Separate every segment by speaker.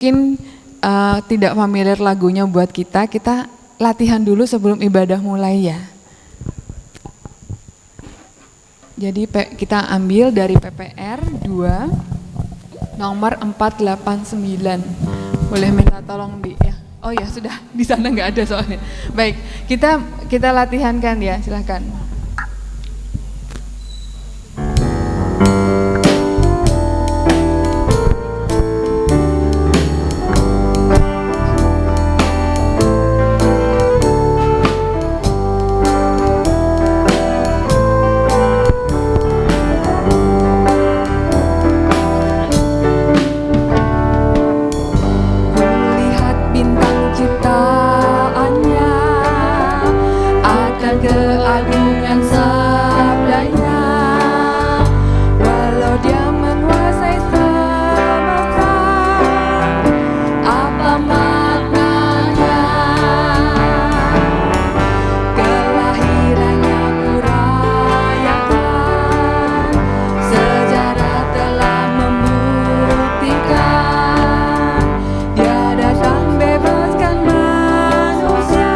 Speaker 1: Mungkin tidak familiar lagunya buat kita latihan dulu sebelum ibadah mulai ya. Jadi kita ambil dari PPR 2 nomor 489. Boleh minta tolong ya. Oh ya sudah, di sana nggak ada soalnya. Baik, kita latihankan ya, silakan.
Speaker 2: Keagungan sabdanya, walau dia menguasai semesta, apa maknanya? Kelahirannya ku rayakan, sejarah telah membuktikan, dia datang bebaskan manusia.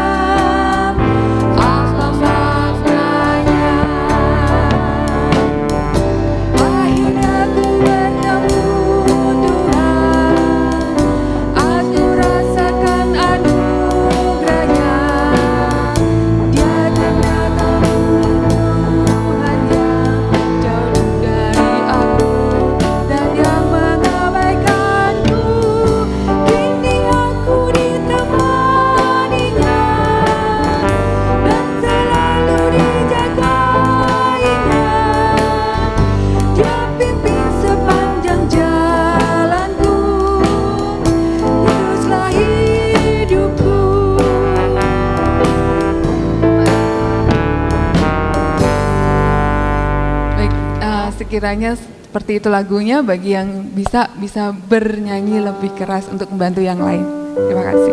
Speaker 1: Sekiranya seperti itu lagunya, bagi yang bisa bernyanyi lebih keras untuk membantu yang lain. Terima kasih.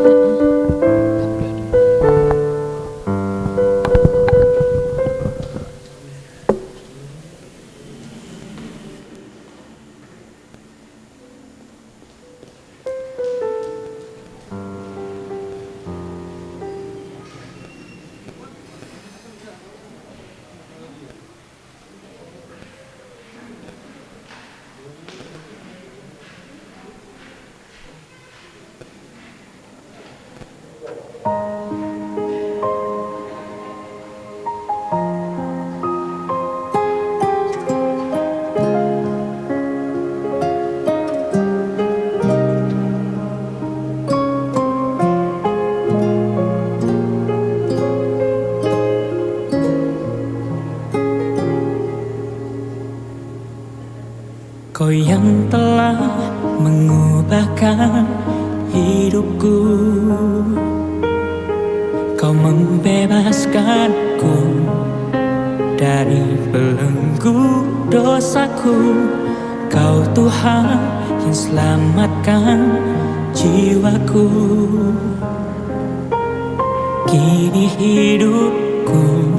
Speaker 3: Kau yang telah mengubahkan hidupku, Kau membebaskanku dari belenggu dosaku. Kau Tuhan yang selamatkan jiwaku. Kini hidupku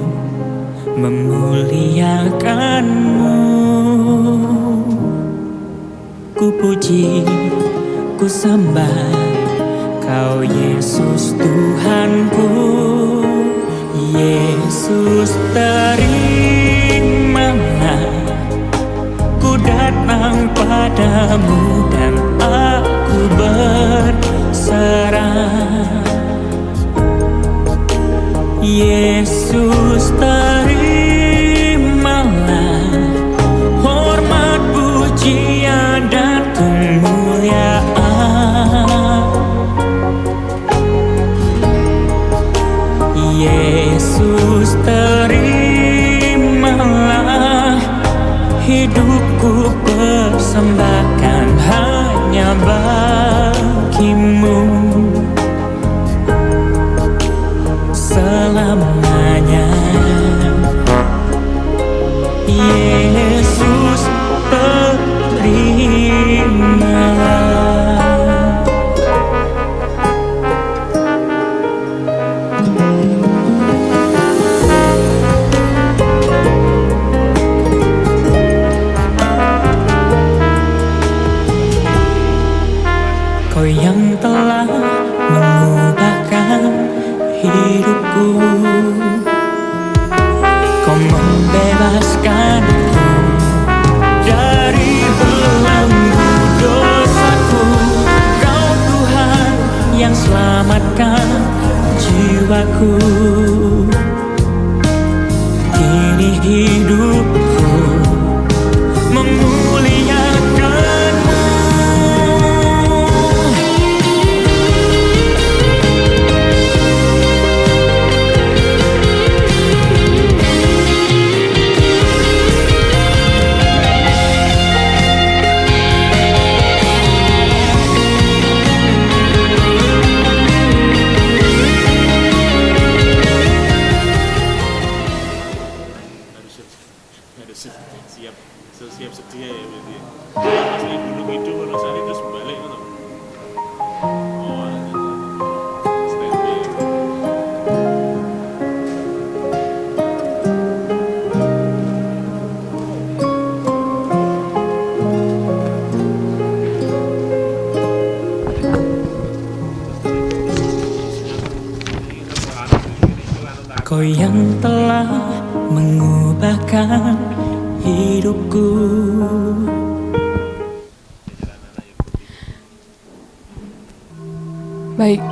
Speaker 3: memuliakan-Mu. Ku puji, ku sembah Kau Yesus Tuhanku. Yesus, terimalah, ku datang padamu dan aku berserah. Yesus, terimalah hormat, pujian dan kemuliaan. Yesus, terimalah hidupku, persembahkan hanya bagi-Mu selamanya. Yesus, terimalah. Kau yang yang telah mengubahkan hidupku. Kau membebaskanku dari belenggu dosaku. Kau Tuhan yang selamatkan jiwaku. Kini hidupku memuliakanmu.
Speaker 4: Siap sedia ya berarti. Pas lagi dulu hidup kalau saat itu terus balik gitu. Oh, standby.
Speaker 3: Kau yang telah mengubahkan hidupku.
Speaker 1: Baik.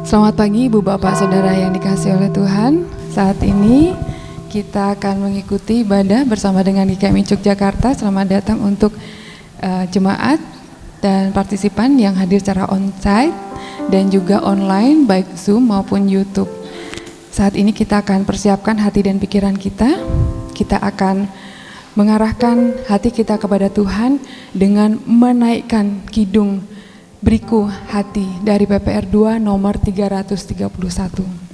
Speaker 1: Selamat pagi Ibu Bapak Saudara yang dikasihi oleh Tuhan. Saat ini kita akan mengikuti ibadah bersama dengan GKMI Yogyakarta. Selamat datang untuk jemaat dan partisipan yang hadir secara onsite dan juga online baik Zoom maupun YouTube. Saat ini kita akan persiapkan hati dan pikiran kita. Kita akan mengarahkan hati kita kepada Tuhan dengan menaikkan kidung Beriku Hati dari PPR 2 nomor 331.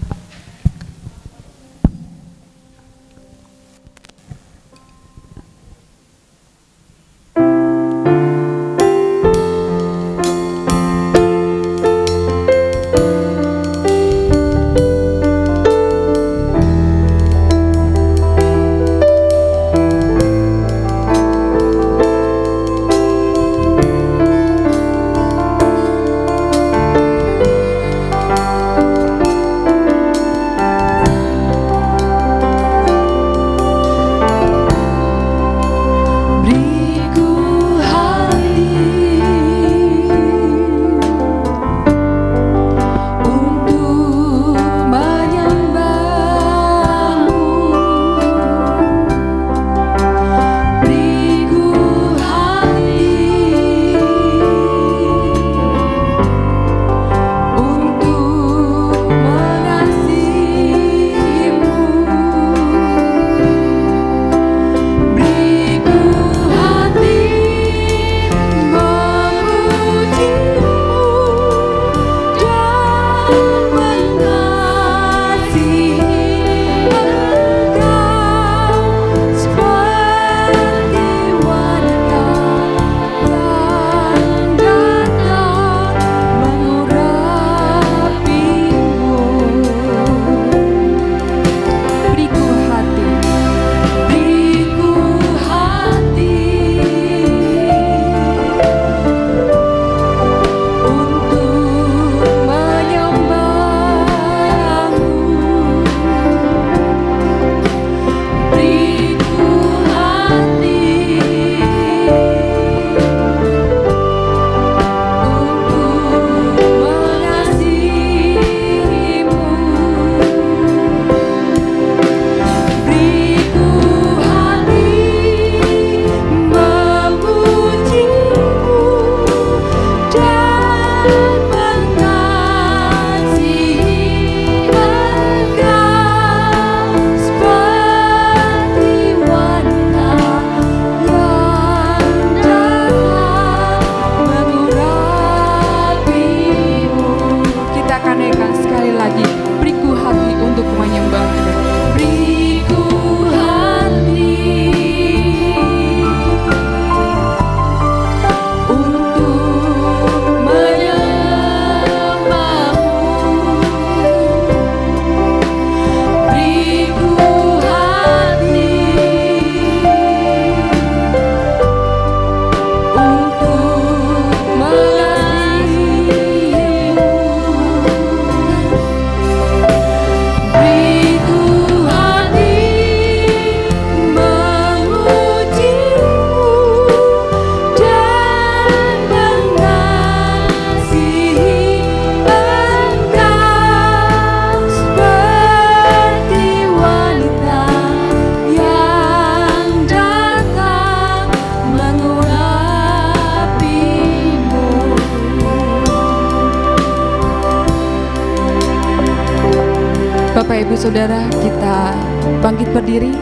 Speaker 1: saudara kita bangkit berdiri,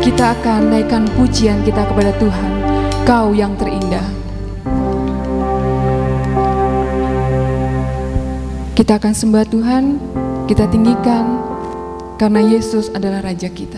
Speaker 1: kita akan naikkan pujian kita kepada Tuhan, Kau yang terindah. Kita akan sembah Tuhan, kita tinggikan, karena Yesus adalah Raja kita.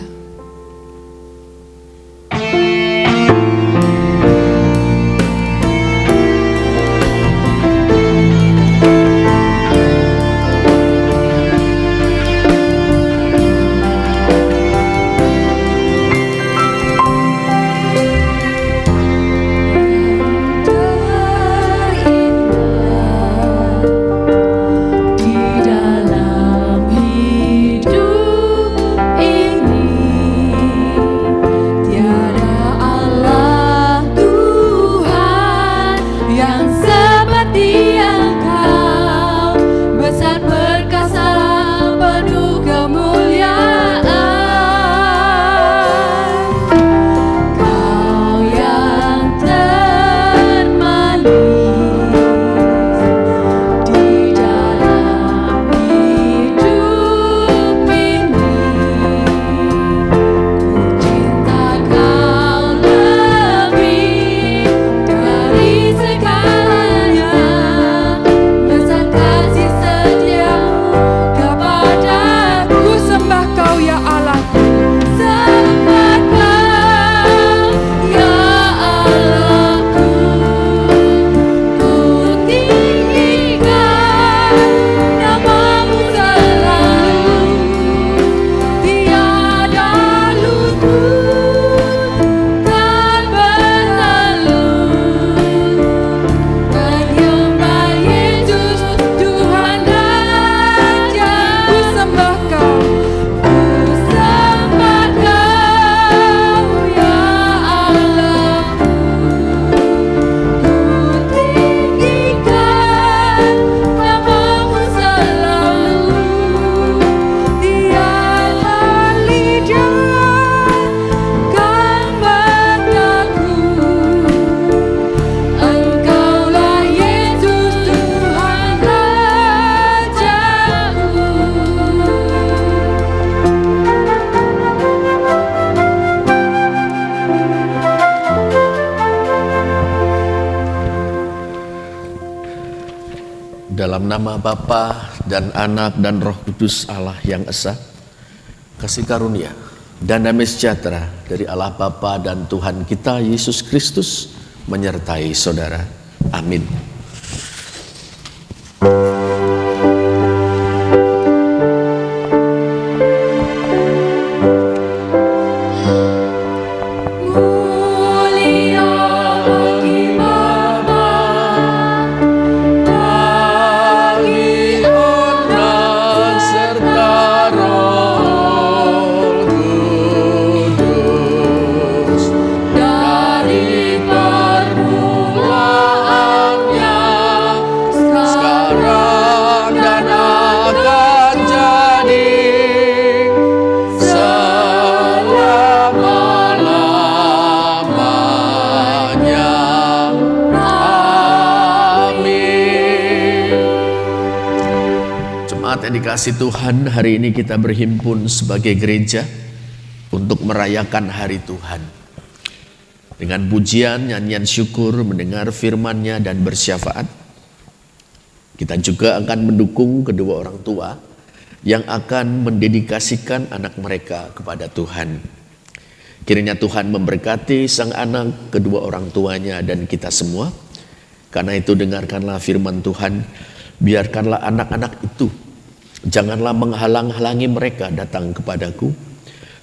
Speaker 5: Dalam nama Bapa dan Anak dan Roh Kudus Allah yang Esa, kasih karunia dan damai sejahtera dari Allah Bapa dan Tuhan kita Yesus Kristus menyertai saudara. Amin. Dikasih Tuhan, hari ini kita berhimpun sebagai gereja untuk merayakan hari Tuhan dengan pujian, nyanyian syukur, mendengar firman-Nya dan bersyafaat. Kita juga akan mendukung kedua orang tua yang akan mendedikasikan anak mereka kepada Tuhan. Kiranya Tuhan memberkati sang anak, kedua orang tuanya dan kita semua. Karena itu dengarkanlah firman Tuhan, biarkanlah anak-anak itu janganlah menghalang-halangi mereka datang kepadaku,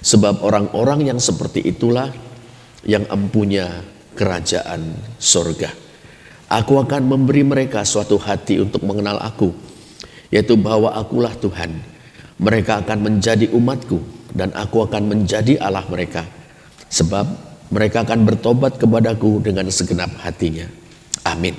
Speaker 5: sebab orang-orang yang seperti itulah yang empunya kerajaan sorga. Aku akan memberi mereka suatu hati untuk mengenal aku, yaitu bahwa akulah Tuhan. Mereka akan menjadi umatku dan aku akan menjadi Allah mereka, sebab mereka akan bertobat kepadaku dengan segenap hatinya. Amin.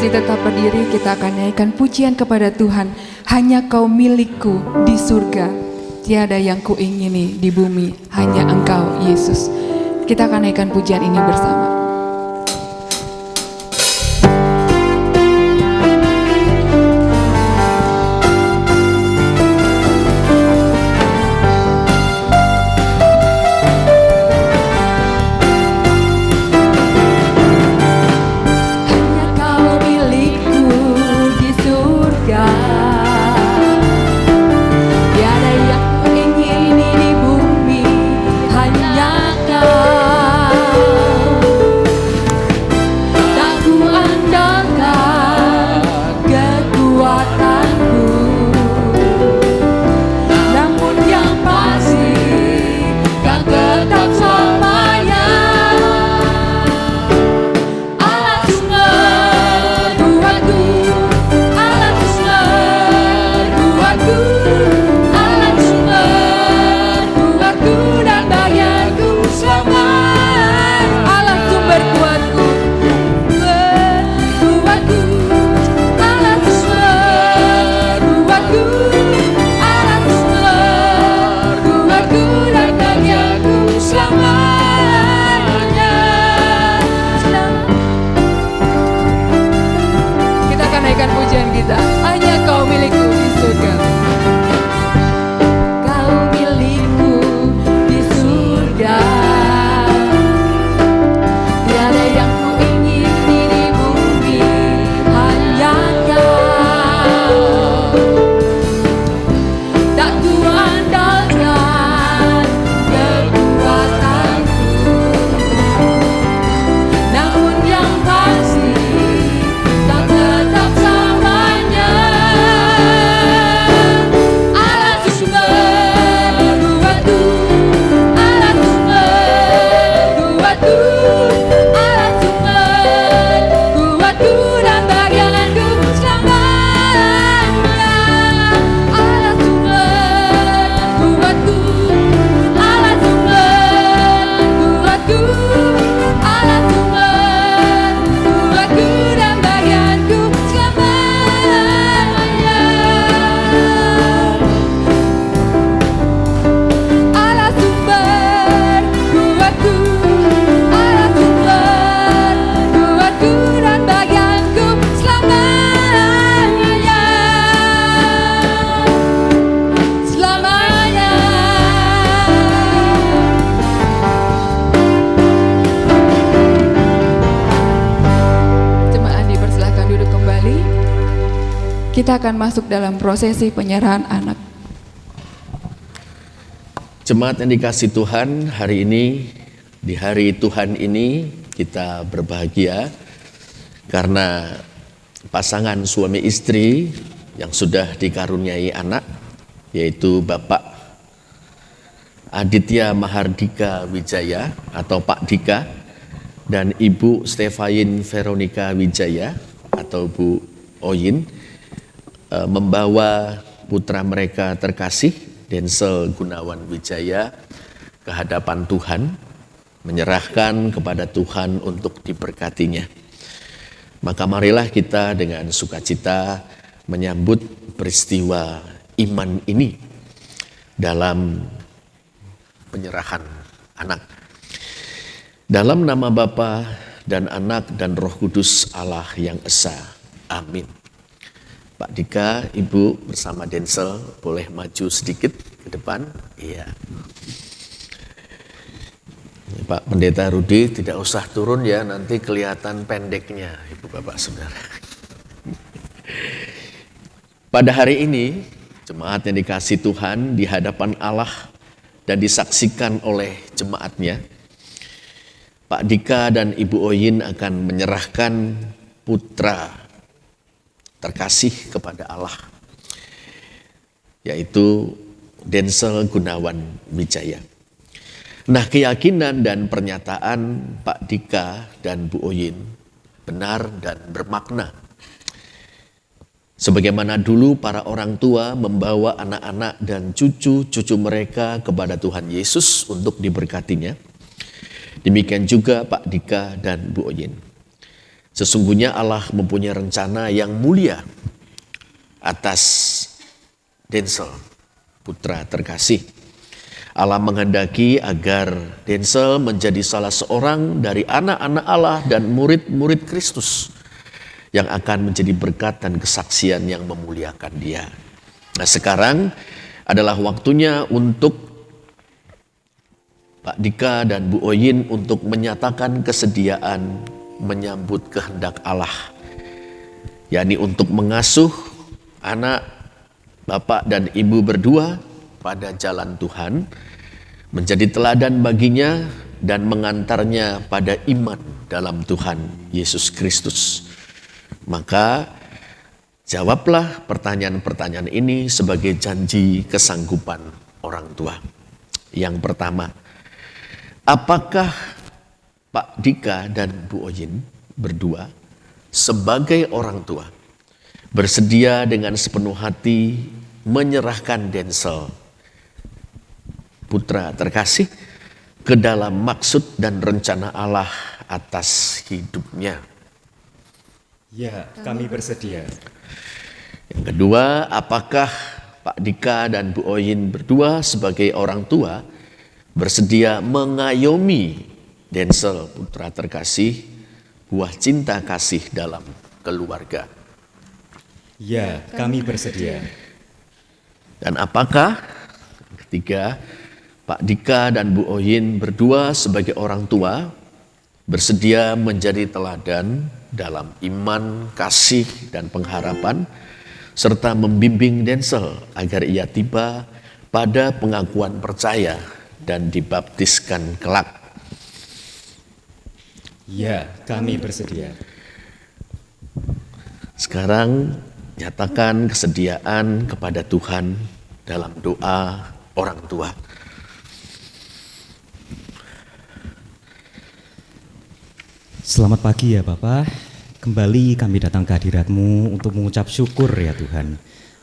Speaker 1: Mari tetap berdiri, kita akan nyanyikan pujian kepada Tuhan. Hanya Kau milikku di surga, tiada yang kuingini di bumi, hanya Engkau Yesus. Kita akan nyanyikan pujian ini bersama. Kita akan masuk dalam prosesi penyerahan anak.
Speaker 5: Jemaat yang dikasihi Tuhan, hari ini, di hari Tuhan ini, kita berbahagia karena pasangan suami istri yang sudah dikaruniai anak, yaitu Bapak Aditya Mahardika Wijaya atau Pak Dika dan Ibu Stefain Veronica Wijaya atau Bu Oyin, membawa putra mereka terkasih Denzel Gunawan Wijaya ke hadapan Tuhan, menyerahkan kepada Tuhan untuk diberkatinya. Maka marilah kita dengan sukacita menyambut peristiwa iman ini dalam penyerahan anak. Dalam nama Bapa dan Anak dan Roh Kudus Allah yang Esa. Amin. Pak Dika, Ibu bersama Denzel boleh maju sedikit ke depan. Iya. Pak Pendeta Rudi tidak usah turun ya, nanti kelihatan pendeknya Ibu Bapak Saudara. Pada hari ini, jemaat yang dikasihi Tuhan di hadapan Allah dan disaksikan oleh jemaatnya, Pak Dika dan Ibu Oyin akan menyerahkan putra terkasih kepada Allah, yaitu Denzel Gunawan Wijaya. Nah, keyakinan dan pernyataan Pak Dika dan Bu Oyin benar dan bermakna. Sebagaimana dulu para orang tua membawa anak-anak dan cucu-cucu mereka kepada Tuhan Yesus untuk diberkatinya, demikian juga Pak Dika dan Bu Oyin. Sesungguhnya Allah mempunyai rencana yang mulia atas Denzel, putra terkasih. Allah menghendaki agar Denzel menjadi salah seorang dari anak-anak Allah dan murid-murid Kristus yang akan menjadi berkat dan kesaksian yang memuliakan Dia. Nah, sekarang adalah waktunya untuk Pak Dika dan Bu Oyin untuk menyatakan kesediaan menyambut kehendak Allah, yakni untuk mengasuh anak Bapak dan Ibu berdua pada jalan Tuhan, menjadi teladan baginya dan mengantarnya pada iman dalam Tuhan Yesus Kristus. Maka jawablah pertanyaan-pertanyaan ini sebagai janji kesanggupan orang tua. Yang pertama, apakah Pak Dika dan Bu Oyin berdua sebagai orang tua bersedia dengan sepenuh hati menyerahkan Denzel, putra terkasih, ke dalam maksud dan rencana Allah atas hidupnya?
Speaker 6: Ya, kami bersedia.
Speaker 5: Yang kedua, apakah Pak Dika dan Bu Oyin berdua sebagai orang tua bersedia mengayomi Denzel, putra terkasih, buah cinta kasih dalam keluarga?
Speaker 6: Ya, kami bersedia.
Speaker 5: Dan apakah ketiga, Pak Dika dan Bu Oyin berdua sebagai orang tua bersedia menjadi teladan dalam iman, kasih, dan pengharapan, serta membimbing Denzel agar ia tiba pada pengakuan percaya dan dibaptiskan kelak?
Speaker 6: Ya, kami bersedia.
Speaker 5: Sekarang nyatakan kesediaan kepada Tuhan dalam doa orang tua.
Speaker 6: Selamat pagi ya Bapak. Kembali kami datang ke hadirat-Mu untuk mengucap syukur ya Tuhan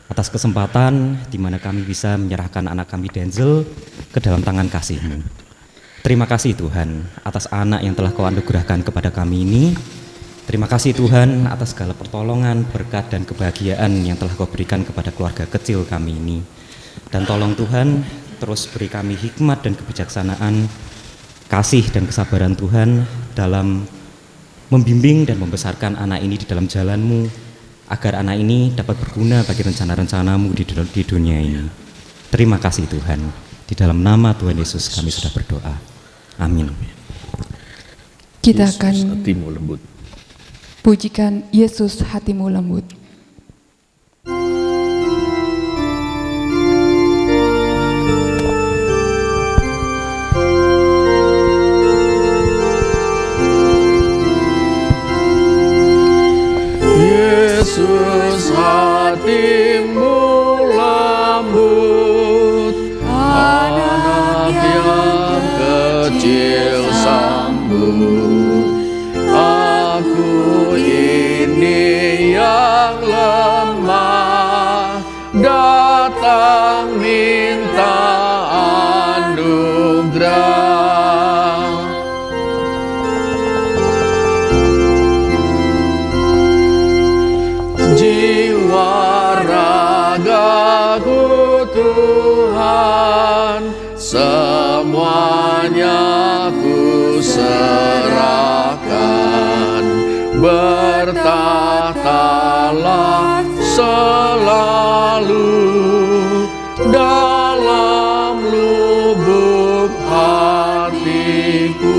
Speaker 6: atas kesempatan di mana kami bisa menyerahkan anak kami Denzel ke dalam tangan kasih-Mu. Terima kasih Tuhan atas anak yang telah Kau anugerahkan kepada kami ini. Terima kasih Tuhan atas segala pertolongan, berkat, dan kebahagiaan yang telah Kau berikan kepada keluarga kecil kami ini. Dan tolong Tuhan terus beri kami hikmat dan kebijaksanaan, kasih dan kesabaran Tuhan dalam membimbing dan membesarkan anak ini di dalam jalan-Mu, agar anak ini dapat berguna bagi rencana-rencana-Mu di dunia ini. Terima kasih Tuhan. Di dalam nama Tuhan Yesus kami sudah berdoa. Amin.
Speaker 1: Kita
Speaker 5: Yesus,
Speaker 1: akan
Speaker 5: hatimu lembut.
Speaker 1: pujikan Yesus hatimu lembut.
Speaker 5: Yesus hatimu lembut, anak yang kecil sambut. Aku ini yang lemah, datang minta anugerah. Jiwa ragaku Tuhan, semuanya ku serahkan. Bertahtalah selalu dalam lubuk hatiku.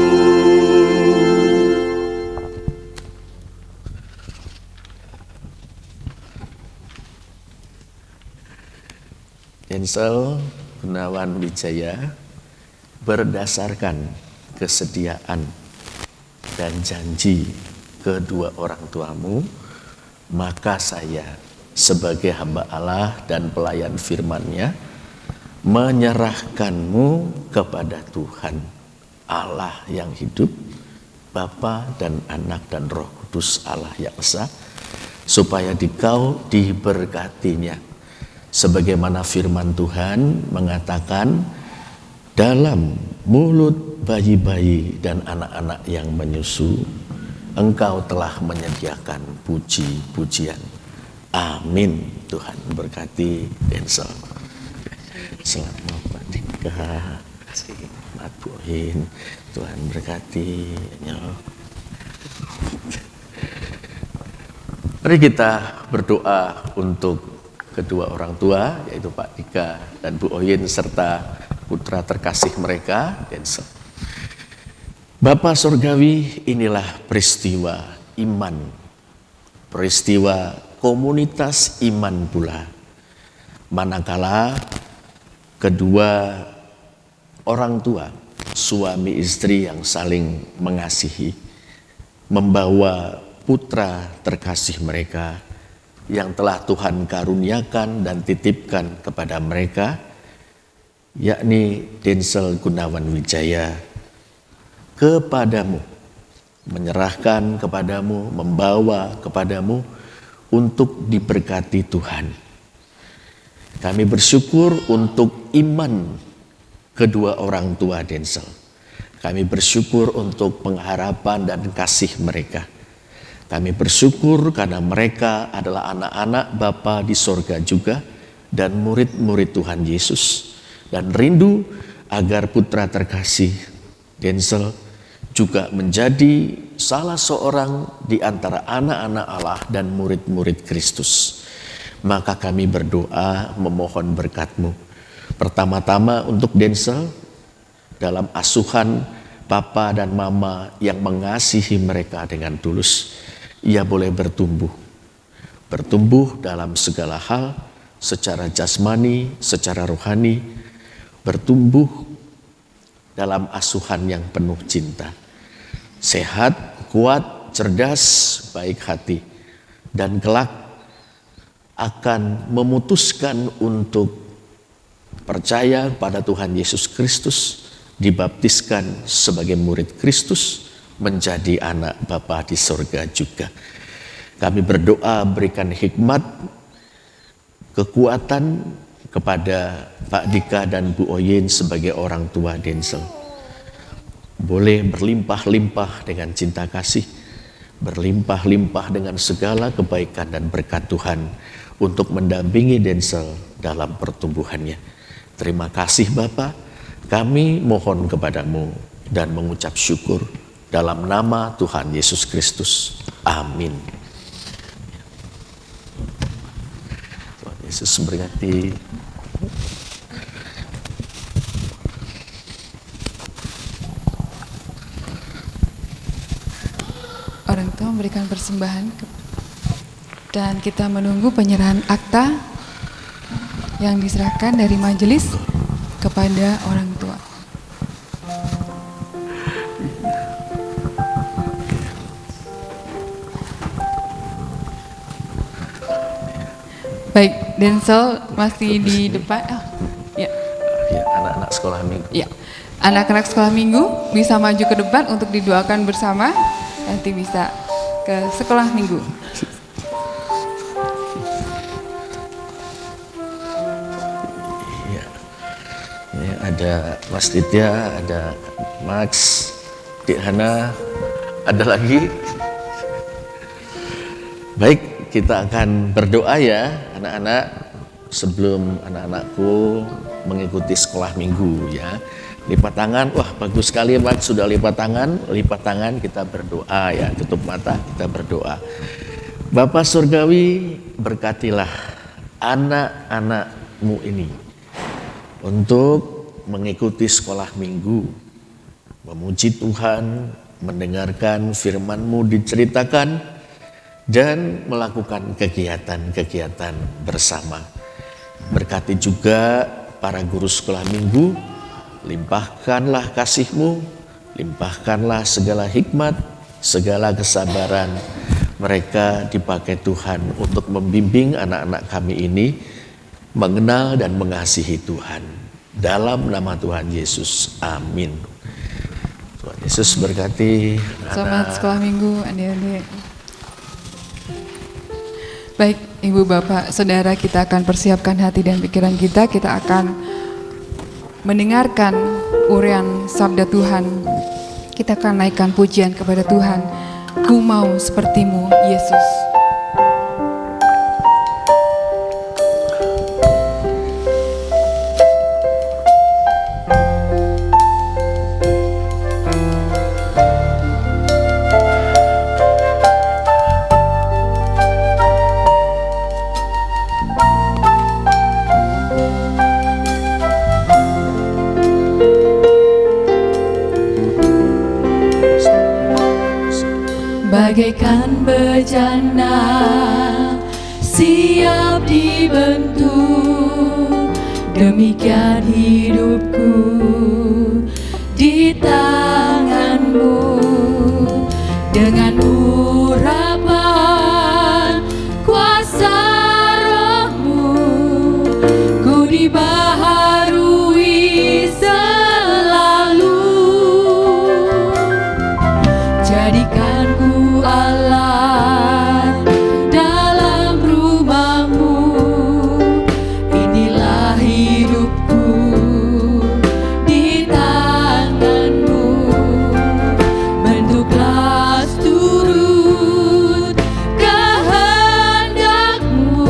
Speaker 5: Denzel Gunawan Wijaya, berdasarkan kesediaan dan janji kedua orang tuamu, maka saya sebagai hamba Allah dan pelayan firman-Nya menyerahkanmu kepada Tuhan Allah yang hidup, Bapa dan Anak dan Roh Kudus Allah yang Esa, supaya dikau diberkatinya. Sebagaimana firman Tuhan mengatakan, dalam mulut bayi-bayi dan anak-anak yang menyusu Engkau telah menyediakan puji-pujian. Amin. Tuhan berkati Denzel. Selamat Pak Dika. Selamat Bu Oyin. Tuhan berkati. Mari kita berdoa untuk kedua orang tua, yaitu Pak Dika dan Bu Oyin serta putra terkasih mereka, Denzel. Bapa Surgawi, inilah peristiwa iman, peristiwa komunitas iman pula. Manakala kedua orang tua, suami istri yang saling mengasihi, membawa putra terkasih mereka yang telah Tuhan karuniakan dan titipkan kepada mereka, yakni Denzel Gunawan Wijaya, kepadamu, menyerahkan kepadamu, membawa kepadamu untuk diberkati Tuhan. Kami bersyukur untuk iman kedua orang tua Denzel. Kami bersyukur untuk pengharapan dan kasih mereka. Kami bersyukur karena mereka adalah anak-anak Bapa di sorga juga dan murid-murid Tuhan Yesus. Dan rindu agar putra terkasih Denzel juga menjadi salah seorang di antara anak-anak Allah dan murid-murid Kristus. Maka kami berdoa memohon berkat-Mu. Pertama-tama untuk Denzel dalam asuhan Papa dan Mama yang mengasihi mereka dengan tulus. Ia boleh bertumbuh. Bertumbuh dalam segala hal, secara jasmani, secara rohani. Bertumbuh dalam asuhan yang penuh cinta. Sehat, kuat, cerdas, baik hati, dan kelak akan memutuskan untuk percaya pada Tuhan Yesus Kristus, dibaptiskan sebagai murid Kristus, menjadi anak Bapa di sorga juga. Kami berdoa berikan hikmat, kekuatan kepada Pak Dika dan Bu Oyin sebagai orang tua Denzel. Boleh berlimpah-limpah dengan cinta kasih, berlimpah-limpah dengan segala kebaikan dan berkat Tuhan untuk mendampingi Denzel dalam pertumbuhannya. Terima kasih Bapa, kami mohon kepadamu dan mengucap syukur dalam nama Tuhan Yesus Kristus. Amin. Tuhan Yesus memberkati.
Speaker 1: Orang tua memberikan persembahan dan kita menunggu penyerahan akta yang diserahkan dari majelis kepada orang tua. Baik, Denzel masih di depan. Ya.
Speaker 5: Ya, anak-anak sekolah minggu.
Speaker 1: Ya, anak-anak sekolah minggu bisa maju ke depan untuk didoakan bersama. Nanti bisa ke sekolah minggu.
Speaker 5: Ya. Ya, ada Mas Ditya, ada Max, Dik Hana, ada lagi. Baik, kita akan berdoa ya anak-anak sebelum anak-anakku mengikuti sekolah minggu ya. Lipat tangan, wah bagus sekali Max, sudah lipat tangan kita berdoa ya, tutup mata kita berdoa. Bapa Surgawi, berkatilah anak-anak-Mu ini untuk mengikuti sekolah minggu, memuji Tuhan, mendengarkan firman-Mu diceritakan, dan melakukan kegiatan-kegiatan bersama. Berkati juga para guru sekolah minggu, limpahkanlah kasih-Mu, limpahkanlah segala hikmat, segala kesabaran. Mereka dipakai Tuhan untuk membimbing anak-anak kami ini mengenal dan mengasihi Tuhan. Dalam nama Tuhan Yesus, amin. Tuhan Yesus berkati.
Speaker 1: Selamat sekolah minggu, adik-adik. Baik, Ibu Bapak, Saudara, kita akan persiapkan hati dan pikiran kita. Kita akan mendengarkan uraian sabda Tuhan. Kita akan naikkan pujian kepada Tuhan. Ku mau sepertimu, Yesus.
Speaker 2: Bagaikan bejana siap dibentuk, demikian hidupku di tangan-Mu. Dengan urapan kuasa Roh-Mu, ku dibaharui selalu. Jadikan ku alat dalam rumah-Mu, inilah hidupku di tangan-Mu. Bentuklah turut kehendak-Mu,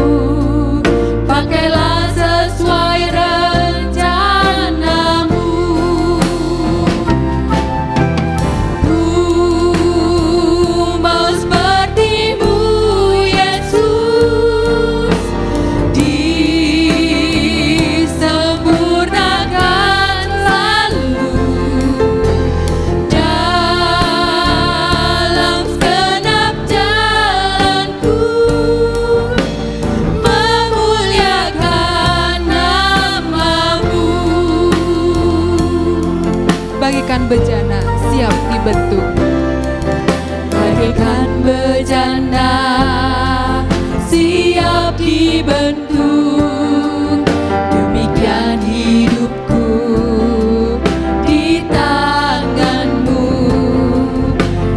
Speaker 2: pakailah sesuai rencana-Mu. Ku mau seperti-Mu, Yesus, disempurnakan selalu dalam segenap jalanku, memuliakan nama-Mu.
Speaker 1: Bagaikan bejana siap dibentuk.
Speaker 2: Bagaikan bejana siap dibentuk, demikian hidupku di tangan-Mu.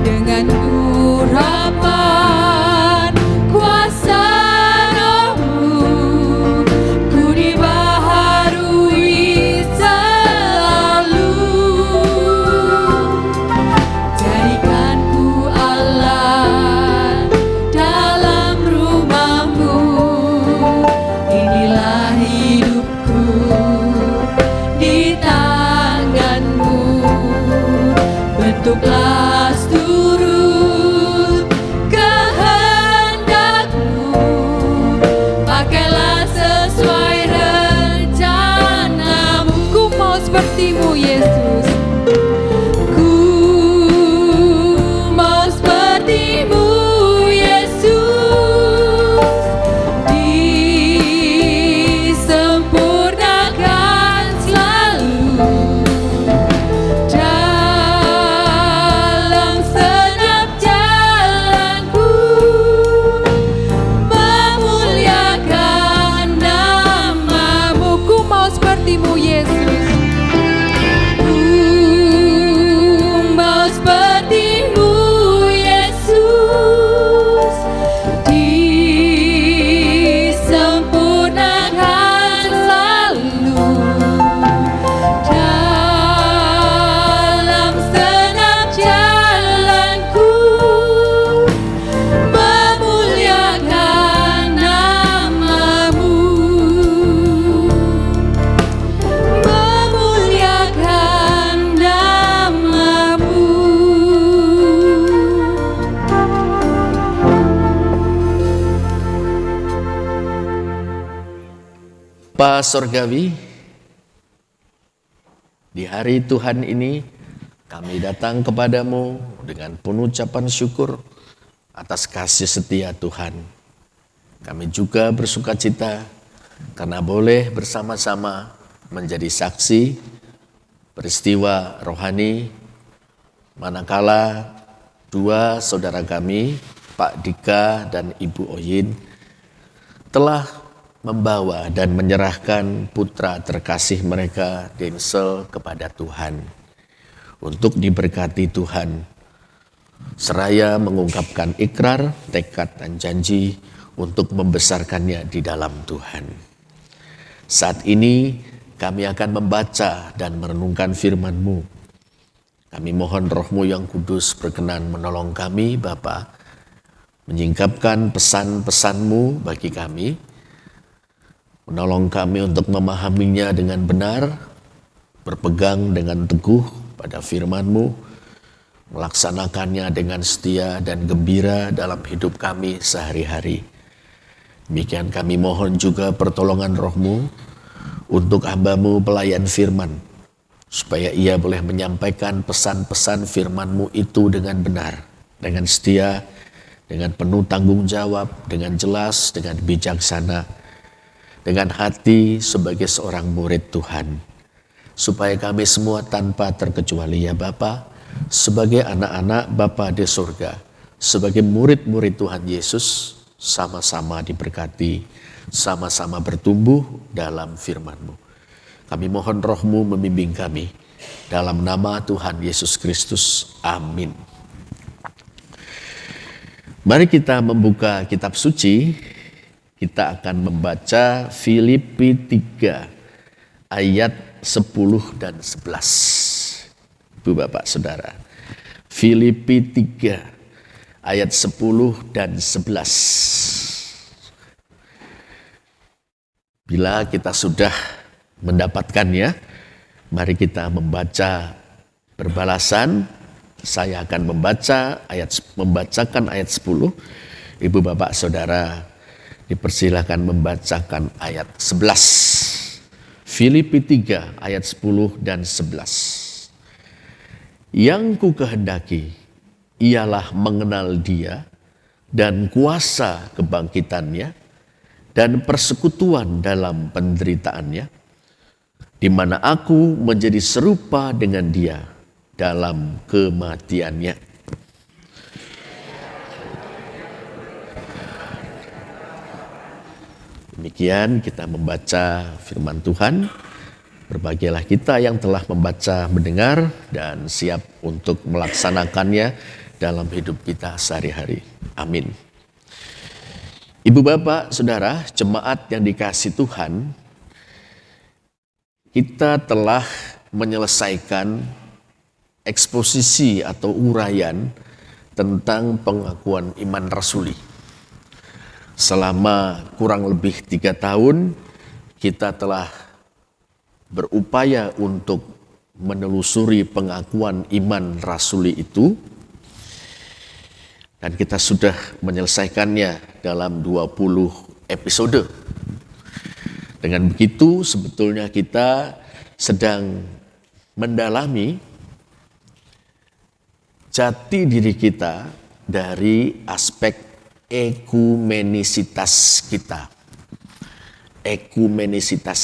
Speaker 2: Dengan urapan kuasa Roh-Mu, ku dibaharui selalu. Jadikan ku alat dalam rumah-Mu, inilah hidupku di tangan-Mu. Bentuklah turut kehendak-Mu, pakailah sesuai rencana-Mu.
Speaker 1: Ku mau seperti-Mu, Yesus.
Speaker 2: Ku mau seperti-Mu, Yesus, disempurnakan selalu dalam segenap jalanku, memuliakan nama-Mu.
Speaker 1: Ku mau seperti-Mu, Yesus.
Speaker 2: Ku mau seperti-Mu, Yesus, disempurnakan selalu dalam segenap jalanku, memuliakan nama-Mu. Memuliakan nama-Mu.
Speaker 5: Bapa Sorgawi, di hari Tuhan ini kami datang kepadamu dengan penuh ucapan syukur atas kasih setia Tuhan. Kami juga bersuka cita karena boleh bersama-sama menjadi saksi peristiwa rohani manakala dua saudara kami, Pak Dika dan Ibu Oyin, telah membawa dan menyerahkan putra terkasih mereka, Denzel, kepada Tuhan untuk diberkati Tuhan, seraya mengungkapkan ikrar, tekad, dan janji untuk membesarkannya di dalam Tuhan. Saat ini kami akan membaca dan merenungkan firman-Mu. Kami mohon Roh-Mu yang kudus berkenan menolong kami, Bapa, menyingkapkan pesan-pesan-Mu bagi kami, menolong kami untuk memahaminya dengan benar, berpegang dengan teguh pada firman-Mu, melaksanakannya dengan setia dan gembira dalam hidup kami sehari-hari. Demikian kami mohon juga pertolongan Roh-Mu untuk hamba-Mu pelayan firman, supaya ia boleh menyampaikan pesan-pesan firman-Mu itu dengan benar, dengan setia, dengan penuh tanggung jawab, dengan jelas, dengan bijaksana, dengan hati sebagai seorang murid Tuhan. Supaya kami semua tanpa terkecuali ya Bapa, sebagai anak-anak Bapa di surga, sebagai murid-murid Tuhan Yesus, sama-sama diberkati, sama-sama bertumbuh dalam firman-Mu. Kami mohon Roh-Mu membimbing kami, dalam nama Tuhan Yesus Kristus. Amin. Mari kita membuka kitab suci. Kita akan membaca Filipi 3 ayat 10 dan 11. Ibu Bapak Saudara, Filipi 3 ayat 10 dan 11. Bila kita sudah mendapatkannya, mari kita membaca berbalasan. Saya akan membacakan ayat 10. Ibu Bapak Saudara dipersilakan membacakan ayat 11. Filipi 3 ayat 10 dan 11. Yang ku kehendaki ialah mengenal Dia dan kuasa kebangkitannya dan persekutuan dalam penderitaannya, di mana aku menjadi serupa dengan Dia dalam kematiannya. Demikian kita membaca firman Tuhan. Berbahagialah kita yang telah membaca, mendengar, dan siap untuk melaksanakannya dalam hidup kita sehari-hari. Amin. Ibu Bapak, Saudara, jemaat yang dikasihi Tuhan, kita telah menyelesaikan eksposisi atau uraian tentang pengakuan iman rasuli. Selama kurang lebih 3 tahun, kita telah berupaya untuk menelusuri pengakuan iman rasuli itu, dan kita sudah menyelesaikannya dalam 20 episode. Dengan begitu sebetulnya kita sedang mendalami jati diri kita dari aspek ekumenisitas kita. Ekumenisitas,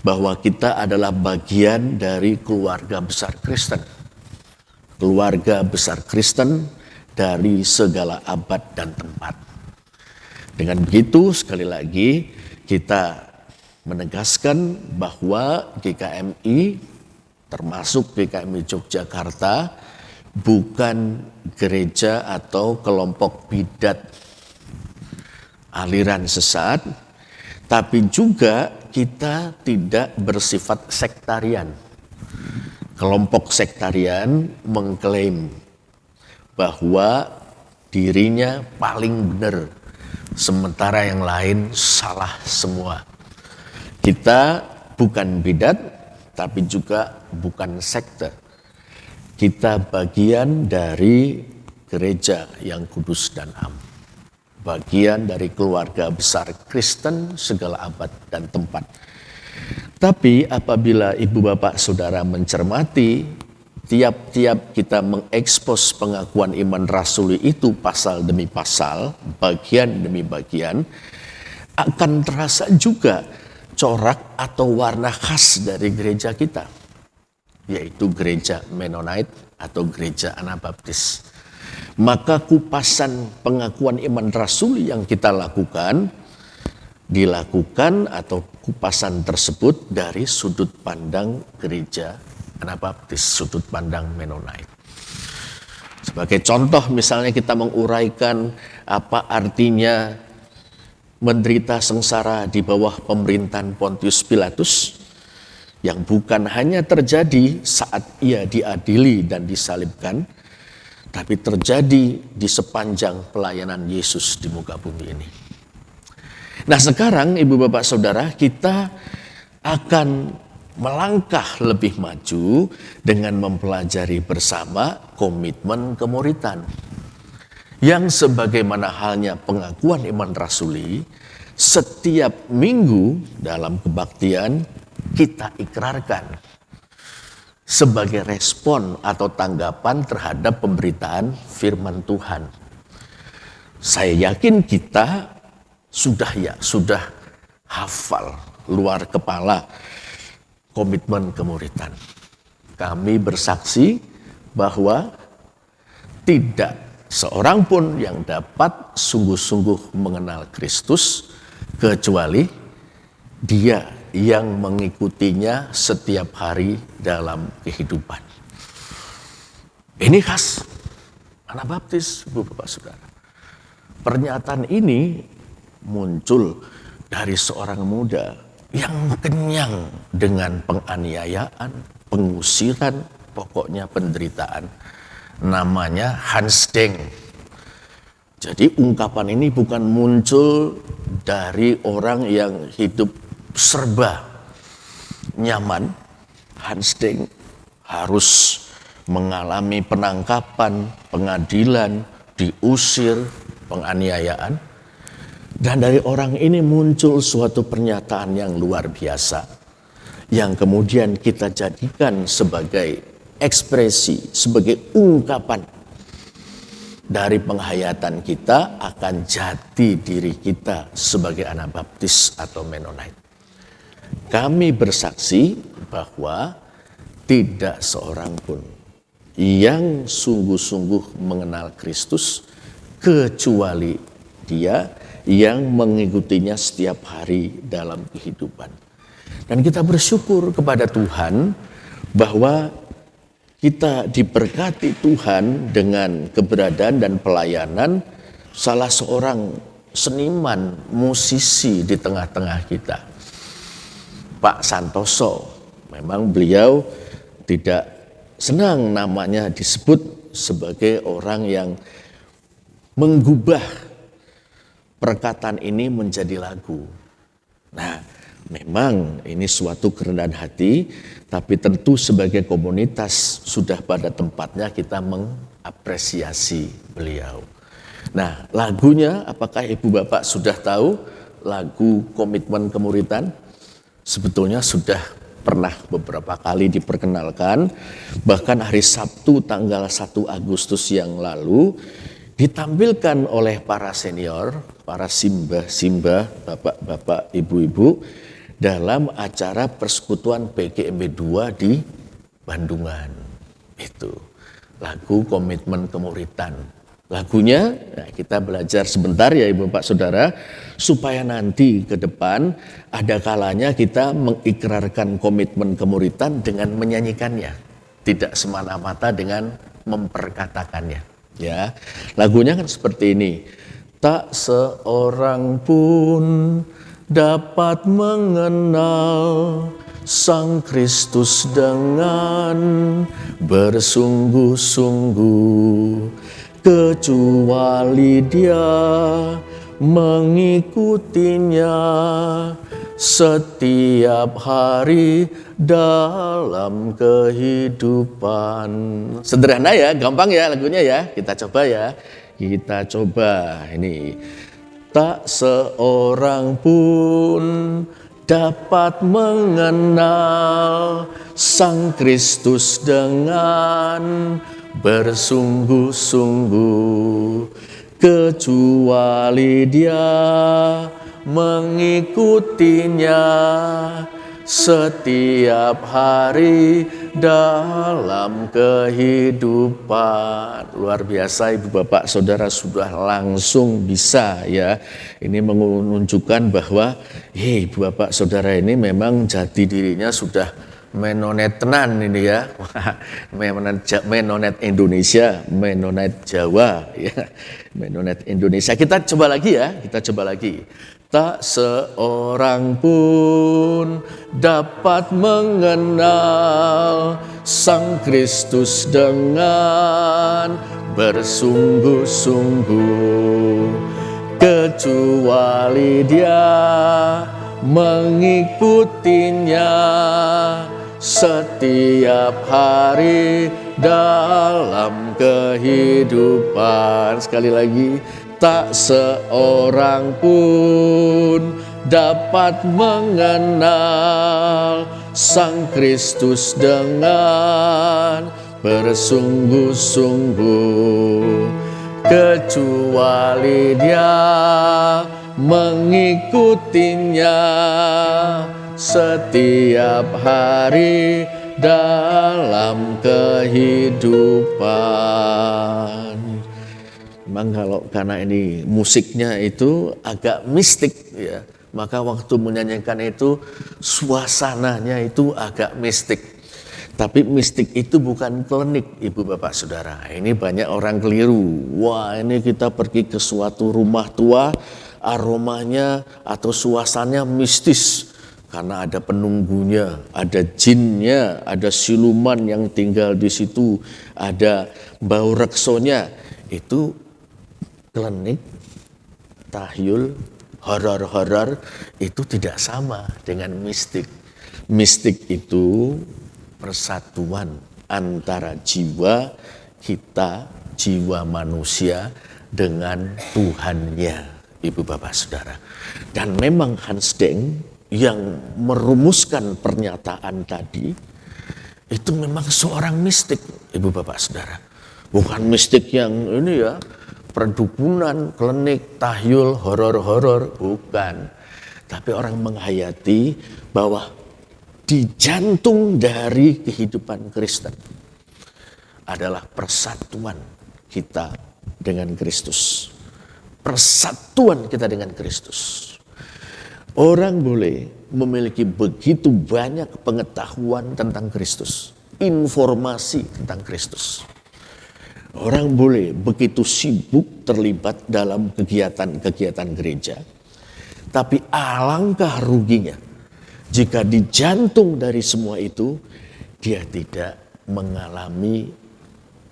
Speaker 5: bahwa kita adalah bagian dari keluarga besar Kristen. Keluarga besar Kristen dari segala abad dan tempat. Dengan begitu sekali lagi kita menegaskan bahwa GKMI termasuk GKMI Yogyakarta bukan gereja atau kelompok bidat aliran sesat, tapi juga kita tidak bersifat sektarian. Kelompok sektarian mengklaim bahwa dirinya paling benar, sementara yang lain salah semua. Kita bukan bidat, tapi juga bukan sekte. Kita bagian dari gereja yang kudus dan am. Bagian dari keluarga besar Kristen segala abad dan tempat. Tapi apabila ibu bapak saudara mencermati, tiap-tiap kita mengekspos pengakuan iman rasuli itu pasal demi pasal, bagian demi bagian, akan terasa juga corak atau warna khas dari gereja kita, yaitu gereja Mennonite atau gereja Anabaptis. Maka kupasan pengakuan iman rasuli yang kita lakukan, dilakukan atau kupasan tersebut dari sudut pandang gereja Anabaptis, sudut pandang Mennonite. Sebagai contoh misalnya kita menguraikan apa artinya menderita sengsara di bawah pemerintahan Pontius Pilatus. yang bukan hanya terjadi saat ia diadili dan disalibkan, tapi terjadi di sepanjang pelayanan Yesus di muka bumi ini. Nah sekarang Ibu Bapak Saudara, kita akan melangkah lebih maju dengan mempelajari bersama komitmen kemuritan. Yang sebagaimana halnya pengakuan iman rasuli, setiap minggu dalam kebaktian kita ikrarkan sebagai respon atau tanggapan terhadap pemberitaan firman Tuhan. Saya yakin kita sudah hafal luar kepala komitmen kemuritan. Kami bersaksi bahwa tidak seorang pun yang dapat sungguh-sungguh mengenal Kristus kecuali dia yang mengikutinya setiap hari dalam kehidupan. Ini khas Anabaptis, Ibu Bapak Saudara. Pernyataan ini muncul dari seorang muda yang kenyang dengan penganiayaan, pengusiran, pokoknya penderitaan. Namanya Hans Deng. Jadi ungkapan ini bukan muncul dari orang yang hidup serba nyaman. Hans Deng harus mengalami penangkapan, pengadilan, diusir, penganiayaan. Dan dari orang ini muncul suatu pernyataan yang luar biasa, yang kemudian kita jadikan sebagai ekspresi, sebagai ungkapan dari penghayatan kita akan jati diri kita sebagai Anabaptis atau Mennonite. Kami bersaksi bahwa tidak seorang pun yang sungguh-sungguh mengenal Kristus kecuali dia yang mengikutinya setiap hari dalam kehidupan. Dan kita bersyukur kepada Tuhan bahwa kita diberkati Tuhan dengan keberadaan dan pelayanan salah seorang seniman, musisi di tengah-tengah kita. Pak Santoso, memang beliau tidak senang namanya disebut sebagai orang yang menggubah perkataan ini menjadi lagu. Nah, memang ini suatu kerendahan hati, tapi tentu sebagai komunitas sudah pada tempatnya kita mengapresiasi beliau. Nah, lagunya apakah Ibu Bapak sudah tahu lagu Komitmen Kemuritan? Sebetulnya sudah pernah beberapa kali diperkenalkan, bahkan hari Sabtu tanggal 1 Agustus yang lalu ditampilkan oleh para senior, para simbah, bapak-bapak, ibu-ibu dalam acara persekutuan PGMB 2 di Bandungan. Itu lagu Komitmen Kemuritan. Lagunya nah kita belajar sebentar ya Ibu Bapak Saudara, supaya nanti ke depan ada kalanya kita mengikrarkan komitmen kemuritan dengan menyanyikannya, tidak semata-mata dengan memperkatakannya. Ya, lagunya kan seperti ini. Tak seorang pun dapat mengenal Sang Kristus dengan bersungguh-sungguh kecuali dia mengikutinya setiap hari dalam kehidupan. Sederhana ya, gampang ya lagunya ya. Kita coba ya. Kita coba ini. Tak seorang pun dapat mengenal Sang Kristus dengan bersungguh-sungguh kecuali dia mengikutinya setiap hari dalam kehidupan. Luar biasa Ibu Bapak Saudara sudah langsung bisa ya. Ini menunjukkan bahwa Ibu Bapak Saudara ini memang jati dirinya sudah Menonet tenan ini ya. Menonet Indonesia, Menonet Jawa ya. Menonet Indonesia. Kita coba lagi ya, kita coba lagi. Tak seorang pun dapat mengenal Sang Kristus dengan bersungguh-sungguh kecuali dia mengikutinya setiap hari dalam kehidupan. Sekali lagi, tak seorang pun dapat mengenal Sang Kristus dengan bersungguh-sungguh kecuali dia mengikutinya setiap hari dalam kehidupan. Memang kalau karena ini musiknya itu agak mistik ya, maka waktu menyanyikan itu suasananya itu agak mistik. Tapi mistik itu bukan klinik, Ibu Bapak Saudara. Ini banyak orang keliru. Wah, ini kita pergi ke suatu rumah tua, aromanya atau suasananya mistis. Karena ada penunggunya, ada jinnya, ada siluman yang tinggal di situ, ada bau reksonya. Itu klinik, tahyul, horor-horor itu tidak sama dengan mistik. Mistik itu persatuan antara jiwa kita, jiwa manusia dengan Tuhannya, Ibu Bapak Saudara. Dan memang Hans Deng yang merumuskan pernyataan tadi itu memang seorang mistik, Ibu Bapak Saudara. Bukan mistik yang ini ya, perdukunan, klinik, tahyul, horor-horor, bukan. Tapi orang menghayati bahwa di jantung dari kehidupan Kristen adalah persatuan kita dengan Kristus. Persatuan kita dengan Kristus. Orang boleh memiliki begitu banyak pengetahuan tentang Kristus, informasi tentang Kristus. Orang boleh begitu sibuk terlibat dalam kegiatan-kegiatan gereja, tapi alangkah ruginya jika di jantung dari semua itu dia tidak mengalami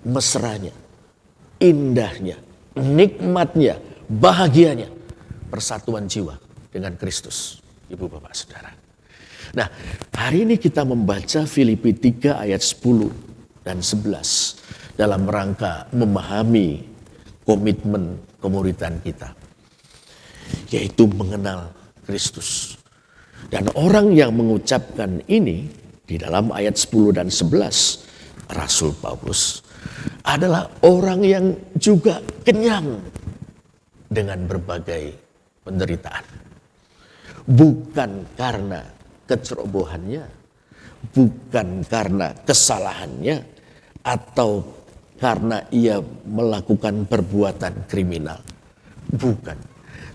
Speaker 5: mesranya, indahnya, nikmatnya, bahagianya persatuan jiwa dengan Kristus, Ibu Bapak Saudara. Nah, hari ini kita membaca Filipi 3 ayat 10 dan 11 dalam rangka memahami komitmen kemuridan kita, yaitu mengenal Kristus. Dan orang yang mengucapkan ini di dalam ayat 10 dan 11, Rasul Paulus adalah orang yang juga kenyang dengan berbagai penderitaan. Bukan karena kecerobohannya, bukan karena kesalahannya, atau karena ia melakukan perbuatan kriminal. Bukan,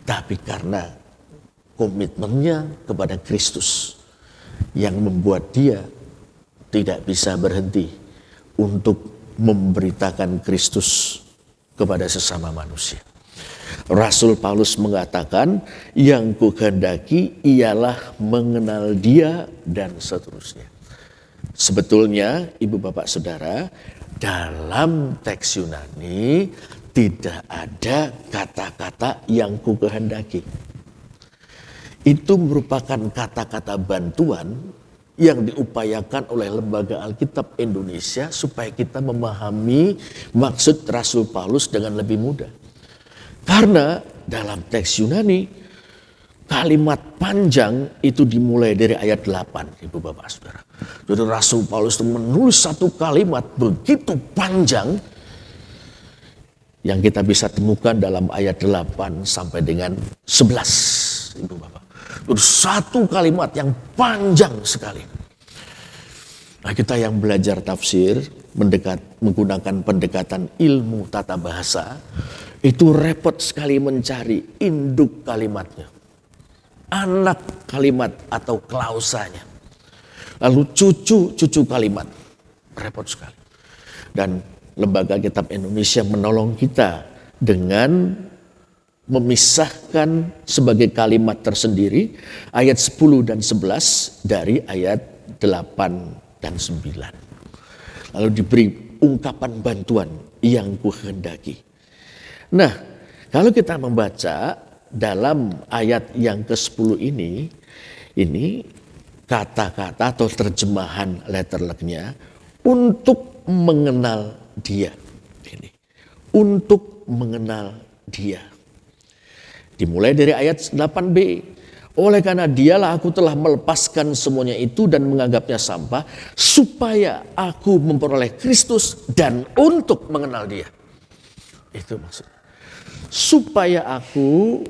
Speaker 5: tapi karena komitmennya kepada Kristus yang membuat dia tidak bisa berhenti untuk memberitakan Kristus kepada sesama manusia. Rasul Paulus mengatakan, yang kukehendaki ialah mengenal dia dan seterusnya. Sebetulnya Ibu Bapak Saudara, dalam teks Yunani tidak ada kata-kata yang kukehendaki. Itu merupakan kata-kata bantuan yang diupayakan oleh Lembaga Alkitab Indonesia supaya kita memahami maksud Rasul Paulus dengan lebih mudah. Karena dalam teks Yunani, kalimat panjang itu dimulai dari ayat 8, Ibu Bapak Saudara. Jadi Rasul Paulus itu menulis satu kalimat begitu panjang yang kita bisa temukan dalam ayat 8 sampai dengan 11, Ibu Bapak. Itu satu kalimat yang panjang sekali. Nah, kita yang belajar tafsir, menggunakan pendekatan ilmu tata bahasa, itu repot sekali mencari induk kalimatnya, anak kalimat atau klausanya. lalu cucu kalimat. Repot sekali. Dan Lembaga Kitab Indonesia menolong kita dengan memisahkan sebagai kalimat tersendiri ayat 10 dan 11 dari ayat 8 dan 9. Lalu diberi ungkapan bantuan yang kuhendaki. Nah, kalau kita membaca dalam ayat yang ke-10 ini kata-kata atau terjemahan letterleknya untuk mengenal dia. Ini untuk mengenal dia. Dimulai dari ayat 8b. Oleh karena dialah aku telah melepaskan semuanya itu dan menganggapnya sampah, supaya aku memperoleh Kristus dan untuk mengenal dia. Itu maksudnya. Supaya aku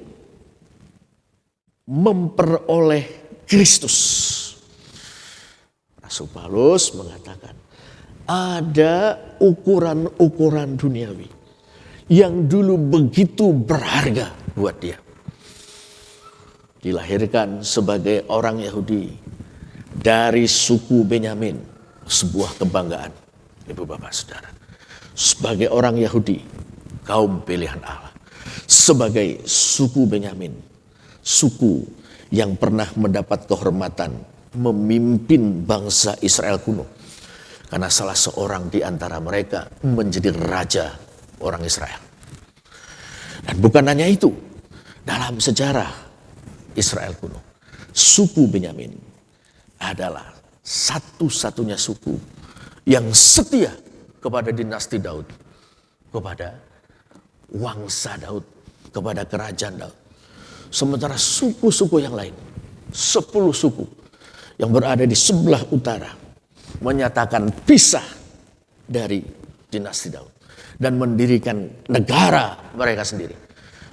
Speaker 5: memperoleh Kristus. Rasul Paulus mengatakan, ada ukuran-ukuran duniawi yang dulu begitu berharga buat dia. Dilahirkan sebagai orang Yahudi dari suku Benyamin, sebuah kebanggaan, Ibu Bapak Saudara. Sebagai orang Yahudi, kaum pilihan Allah. Sebagai suku Benyamin, suku yang pernah mendapat kehormatan memimpin bangsa Israel kuno. Karena salah seorang di antara mereka menjadi raja orang Israel. Dan bukan hanya itu, dalam sejarah Israel kuno, suku Benyamin adalah satu-satunya suku yang setia kepada dinasti Daud, kepada wangsa Daud, kepada kerajaan Daud. Sementara suku-suku yang lain, 10 suku yang berada di sebelah utara, menyatakan pisah dari dinasti Daud dan mendirikan negara mereka sendiri.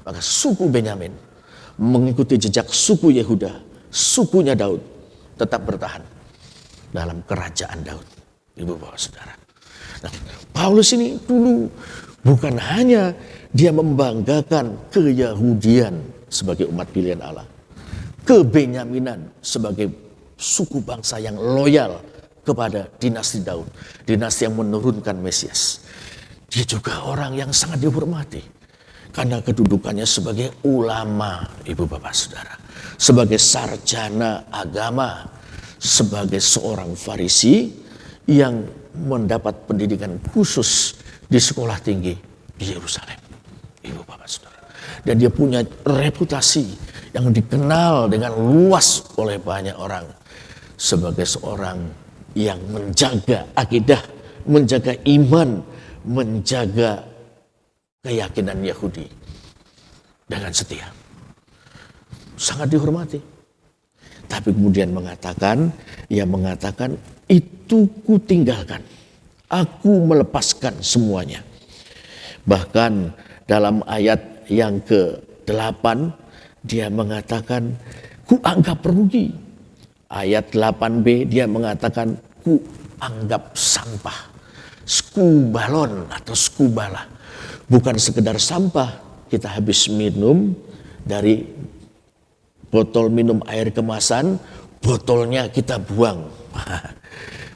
Speaker 5: Maka suku Benyamin mengikuti jejak suku Yehuda, sukunya Daud, tetap bertahan dalam kerajaan Daud. Ibu Bapak Saudara. Nah, Paulus ini dulu bukan hanya dia membanggakan keyahudian sebagai umat pilihan Allah, kebenyaminan sebagai suku bangsa yang loyal kepada dinasti Daud, dinasti yang menurunkan Mesias. Dia juga orang yang sangat dihormati karena kedudukannya sebagai ulama, Ibu Bapak Saudara, sebagai sarjana agama, sebagai seorang Farisi yang mendapat pendidikan khusus di sekolah tinggi di Yerusalem, Ibu Bapak Saudara. Dan dia punya reputasi yang dikenal dengan luas oleh banyak orang sebagai seorang yang menjaga akidah, menjaga iman, menjaga keyakinan Yahudi dengan setia. Sangat dihormati. Tapi kemudian ia mengatakan, itu kutinggalkan. Aku melepaskan semuanya. Bahkan dalam ayat yang ke-8, dia mengatakan, ku anggap rugi. Ayat 8b dia mengatakan, ku anggap sampah. Skubalon atau skubala. Bukan sekedar sampah, kita habis minum dari botol minum air kemasan, botolnya kita buang.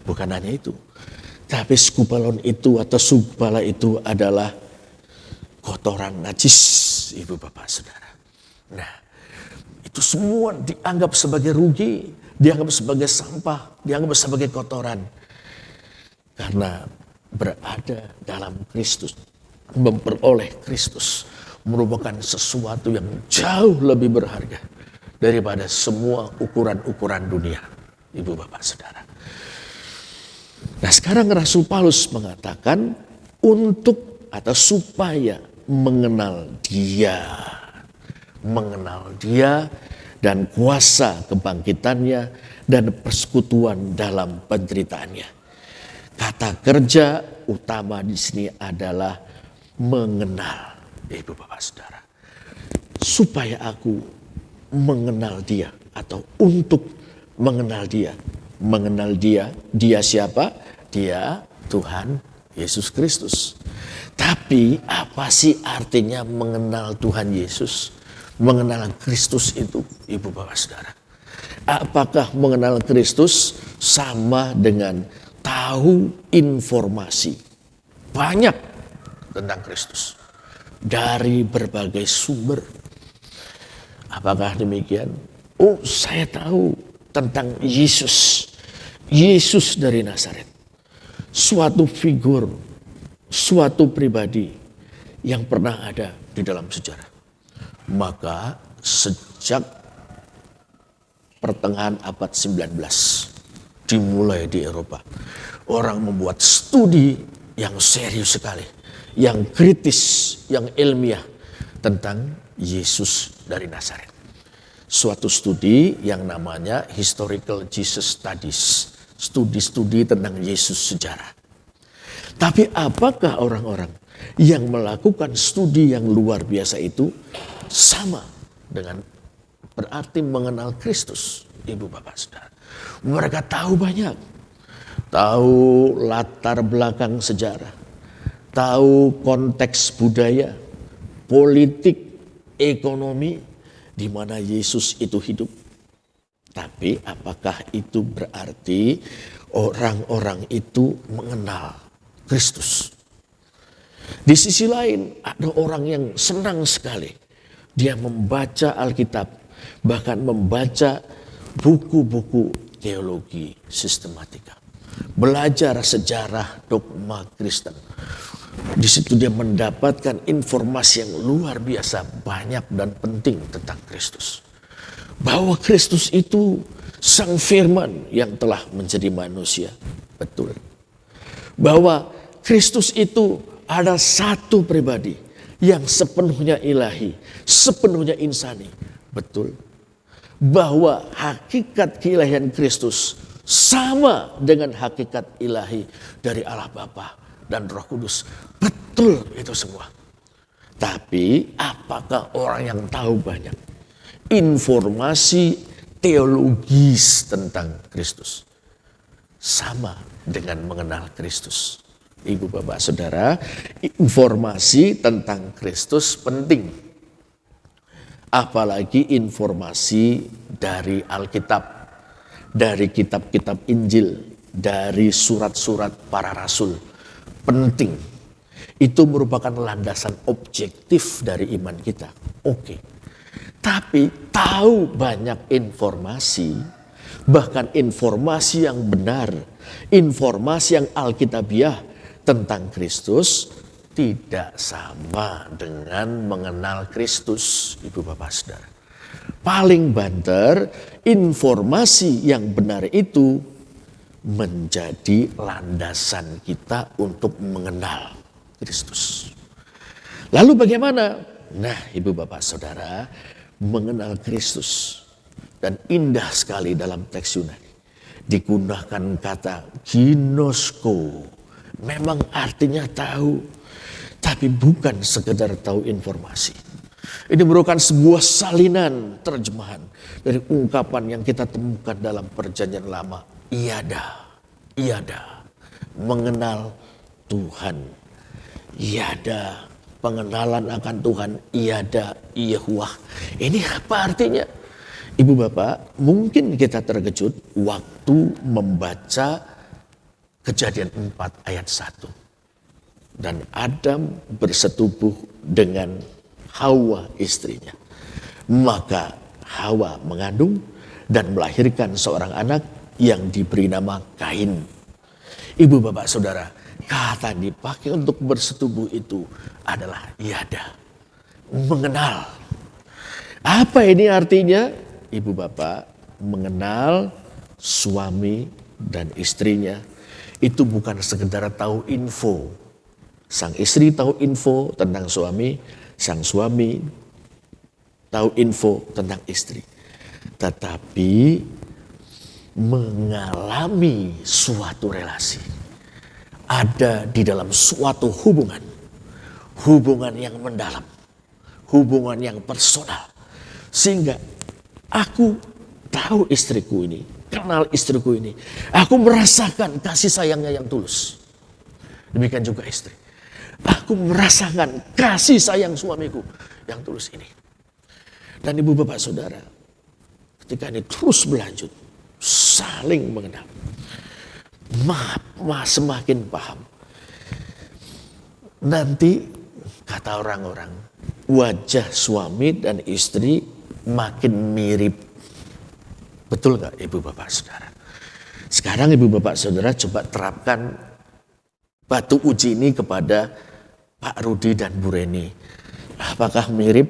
Speaker 5: Bukan hanya itu. Tapi skubalon itu atau skubala itu adalah kotoran najis, Ibu Bapak Saudara. Nah, itu semua dianggap sebagai rugi, dianggap sebagai sampah, dianggap sebagai kotoran. Karena berada dalam Kristus, memperoleh Kristus, merupakan sesuatu yang jauh lebih berharga daripada semua ukuran-ukuran dunia, Ibu Bapak Saudara. Nah, sekarang Rasul Paulus mengatakan untuk atau supaya mengenal dia dan kuasa kebangkitannya dan persekutuan dalam penderitaannya. Kata kerja utama di sini adalah mengenal, Ibu Bapak Saudara. Supaya aku mengenal dia atau untuk mengenal dia. Mengenal dia, dia siapa? Dia Tuhan Yesus Kristus. Tapi apa sih artinya mengenal Tuhan Yesus? Mengenal Kristus itu, Ibu Bapak Saudara. Apakah mengenal Kristus sama dengan tahu informasi banyak tentang Kristus dari berbagai sumber? Apakah demikian? Oh, saya tahu tentang Yesus. Yesus dari Nazaret. Suatu figur, suatu pribadi yang pernah ada di dalam sejarah. Maka sejak pertengahan abad 19 dimulai di Eropa. Orang membuat studi yang serius sekali, yang kritis, yang ilmiah tentang Yesus dari Nazaret. Suatu studi yang namanya Historical Jesus Studies, studi-studi tentang Yesus sejarah. Tapi apakah orang-orang yang melakukan studi yang luar biasa itu sama dengan berarti mengenal Kristus, Ibu Bapak Saudara? Mereka tahu banyak. Tahu latar belakang sejarah. Tahu konteks budaya, politik, ekonomi di mana Yesus itu hidup. Tapi apakah itu berarti orang-orang itu mengenal Kristus? Di sisi lain ada orang yang senang sekali. Dia membaca Alkitab, bahkan membaca buku-buku teologi sistematika, belajar sejarah dogma Kristen. Di situ dia mendapatkan informasi yang luar biasa banyak dan penting tentang Kristus. Bahwa Kristus itu Sang Firman yang telah menjadi manusia. Betul. Bahwa Kristus itu ada satu pribadi yang sepenuhnya ilahi, sepenuhnya insani. Betul. Bahwa hakikat keilahian Kristus sama dengan hakikat ilahi dari Allah Bapa dan Roh Kudus. Betul itu semua. Tapi apakah orang yang tahu banyak informasi teologis tentang Kristus sama dengan mengenal Kristus? Ibu Bapak Saudara, informasi tentang Kristus penting. Apalagi informasi dari Alkitab, dari kitab-kitab Injil, dari surat-surat para rasul. Penting. Itu merupakan landasan objektif dari iman kita. Oke. Tapi tahu banyak informasi, bahkan informasi yang benar, informasi yang alkitabiah tentang Kristus tidak sama dengan mengenal Kristus, Ibu Bapak Saudara. Paling banter, informasi yang benar itu menjadi landasan kita untuk mengenal Kristus. Lalu bagaimana? Nah, Ibu Bapak Saudara, mengenal Kristus. Dan indah sekali dalam teks Yunani digunakan kata ginosko. Memang artinya tahu, tapi bukan sekedar tahu informasi. Ini merupakan sebuah salinan terjemahan dari ungkapan yang kita temukan dalam Perjanjian Lama. Iada, mengenal Tuhan. Iada, pengenalan akan Tuhan. Iada, Yahuwah. Ini apa artinya? Ibu Bapak, mungkin kita terkejut waktu membaca Kejadian 4 ayat 1. Dan Adam bersetubuh dengan Hawa istrinya. Maka Hawa mengandung dan melahirkan seorang anak yang diberi nama Kain. Ibu Bapak Saudara, kata dipakai untuk bersetubuh itu adalah iada, mengenal. Apa ini artinya? Ibu Bapak, mengenal suami dan istrinya itu bukan sekedar tahu info. Sang istri tahu info tentang suami, sang suami tahu info tentang istri. Tetapi mengalami suatu relasi. Ada di dalam suatu hubungan. Hubungan yang mendalam. Hubungan yang personal. Sehingga aku tahu istriku ini, kenal istriku ini. Aku merasakan kasih sayangnya yang tulus. Demikian juga istri. Aku merasakan kasih sayang suamiku yang tulus ini. Dan Ibu Bapak Saudara, ketika ini terus berlanjut, saling mengenal, semakin paham. Nanti kata orang-orang, wajah suami dan istri makin mirip. Betul nggak ibu bapak saudara? Sekarang ibu bapak saudara coba terapkan batu uji ini kepada Pak Rudi dan Bu Reni. Apakah mirip?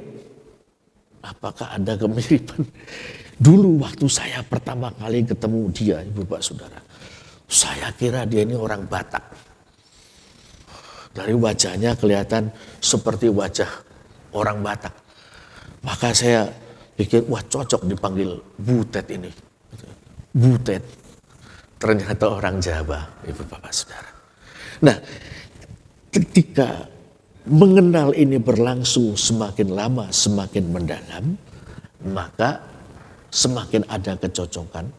Speaker 5: Apakah ada kemiripan? Dulu waktu saya pertama kali ketemu dia, ibu bapak saudara, saya kira dia ini orang Batak. Dari wajahnya kelihatan seperti wajah orang Batak. Maka saya pikir, wah cocok dipanggil Butet ini. Butet. Ternyata orang Jawa, ibu bapak saudara. Nah, ketika mengenal ini berlangsung semakin lama, semakin mendalam, maka semakin ada kecocokan.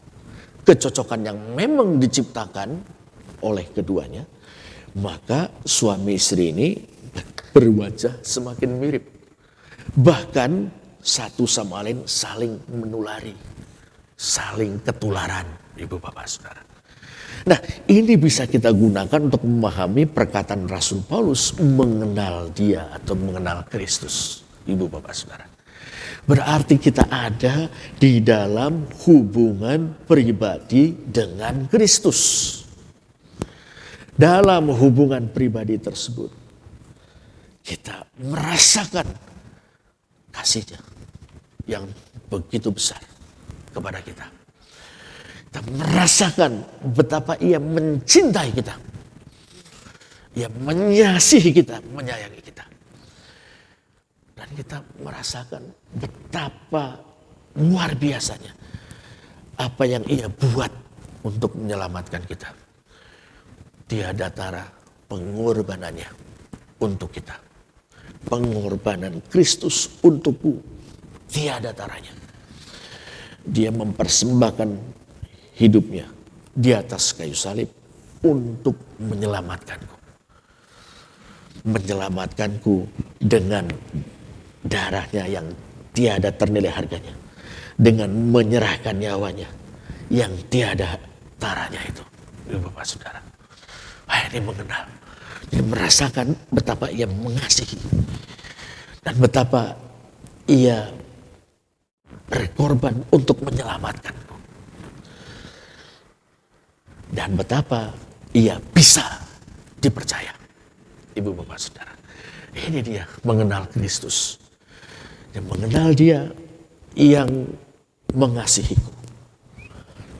Speaker 5: Kecocokan yang memang diciptakan oleh keduanya. Maka suami istri ini berwajah semakin mirip. Bahkan satu sama lain saling menulari, saling ketularan, ibu bapak saudara. Nah, ini bisa kita gunakan untuk memahami perkataan Rasul Paulus mengenal dia atau mengenal Kristus, ibu bapak saudara. Berarti kita ada di dalam hubungan pribadi dengan Kristus. Dalam hubungan pribadi tersebut, kita merasakan kasihnya yang begitu besar kepada kita. Kita merasakan betapa ia mencintai kita. Ia mengasihi kita, menyayangi kita. Dan kita merasakan betapa luar biasanya apa yang ia buat untuk menyelamatkan kita. Tiada tara pengorbanannya untuk kita. Pengorbanan Kristus untukku tiada taranya. Dia mempersembahkan hidupnya di atas kayu salib untuk menyelamatkanku. Menyelamatkanku dengan darahnya yang tiada ternilai harganya. Dengan menyerahkan nyawanya yang tiada taranya itu. Ibu bapak saudara. Wah, ini mengenal. Ini merasakan betapa ia mengasihi. Dan betapa ia berkorban untuk menyelamatkanku. Dan betapa ia bisa dipercaya. Ibu bapak saudara. Ini dia mengenal Kristus. Dan mengenal dia yang mengasihiku.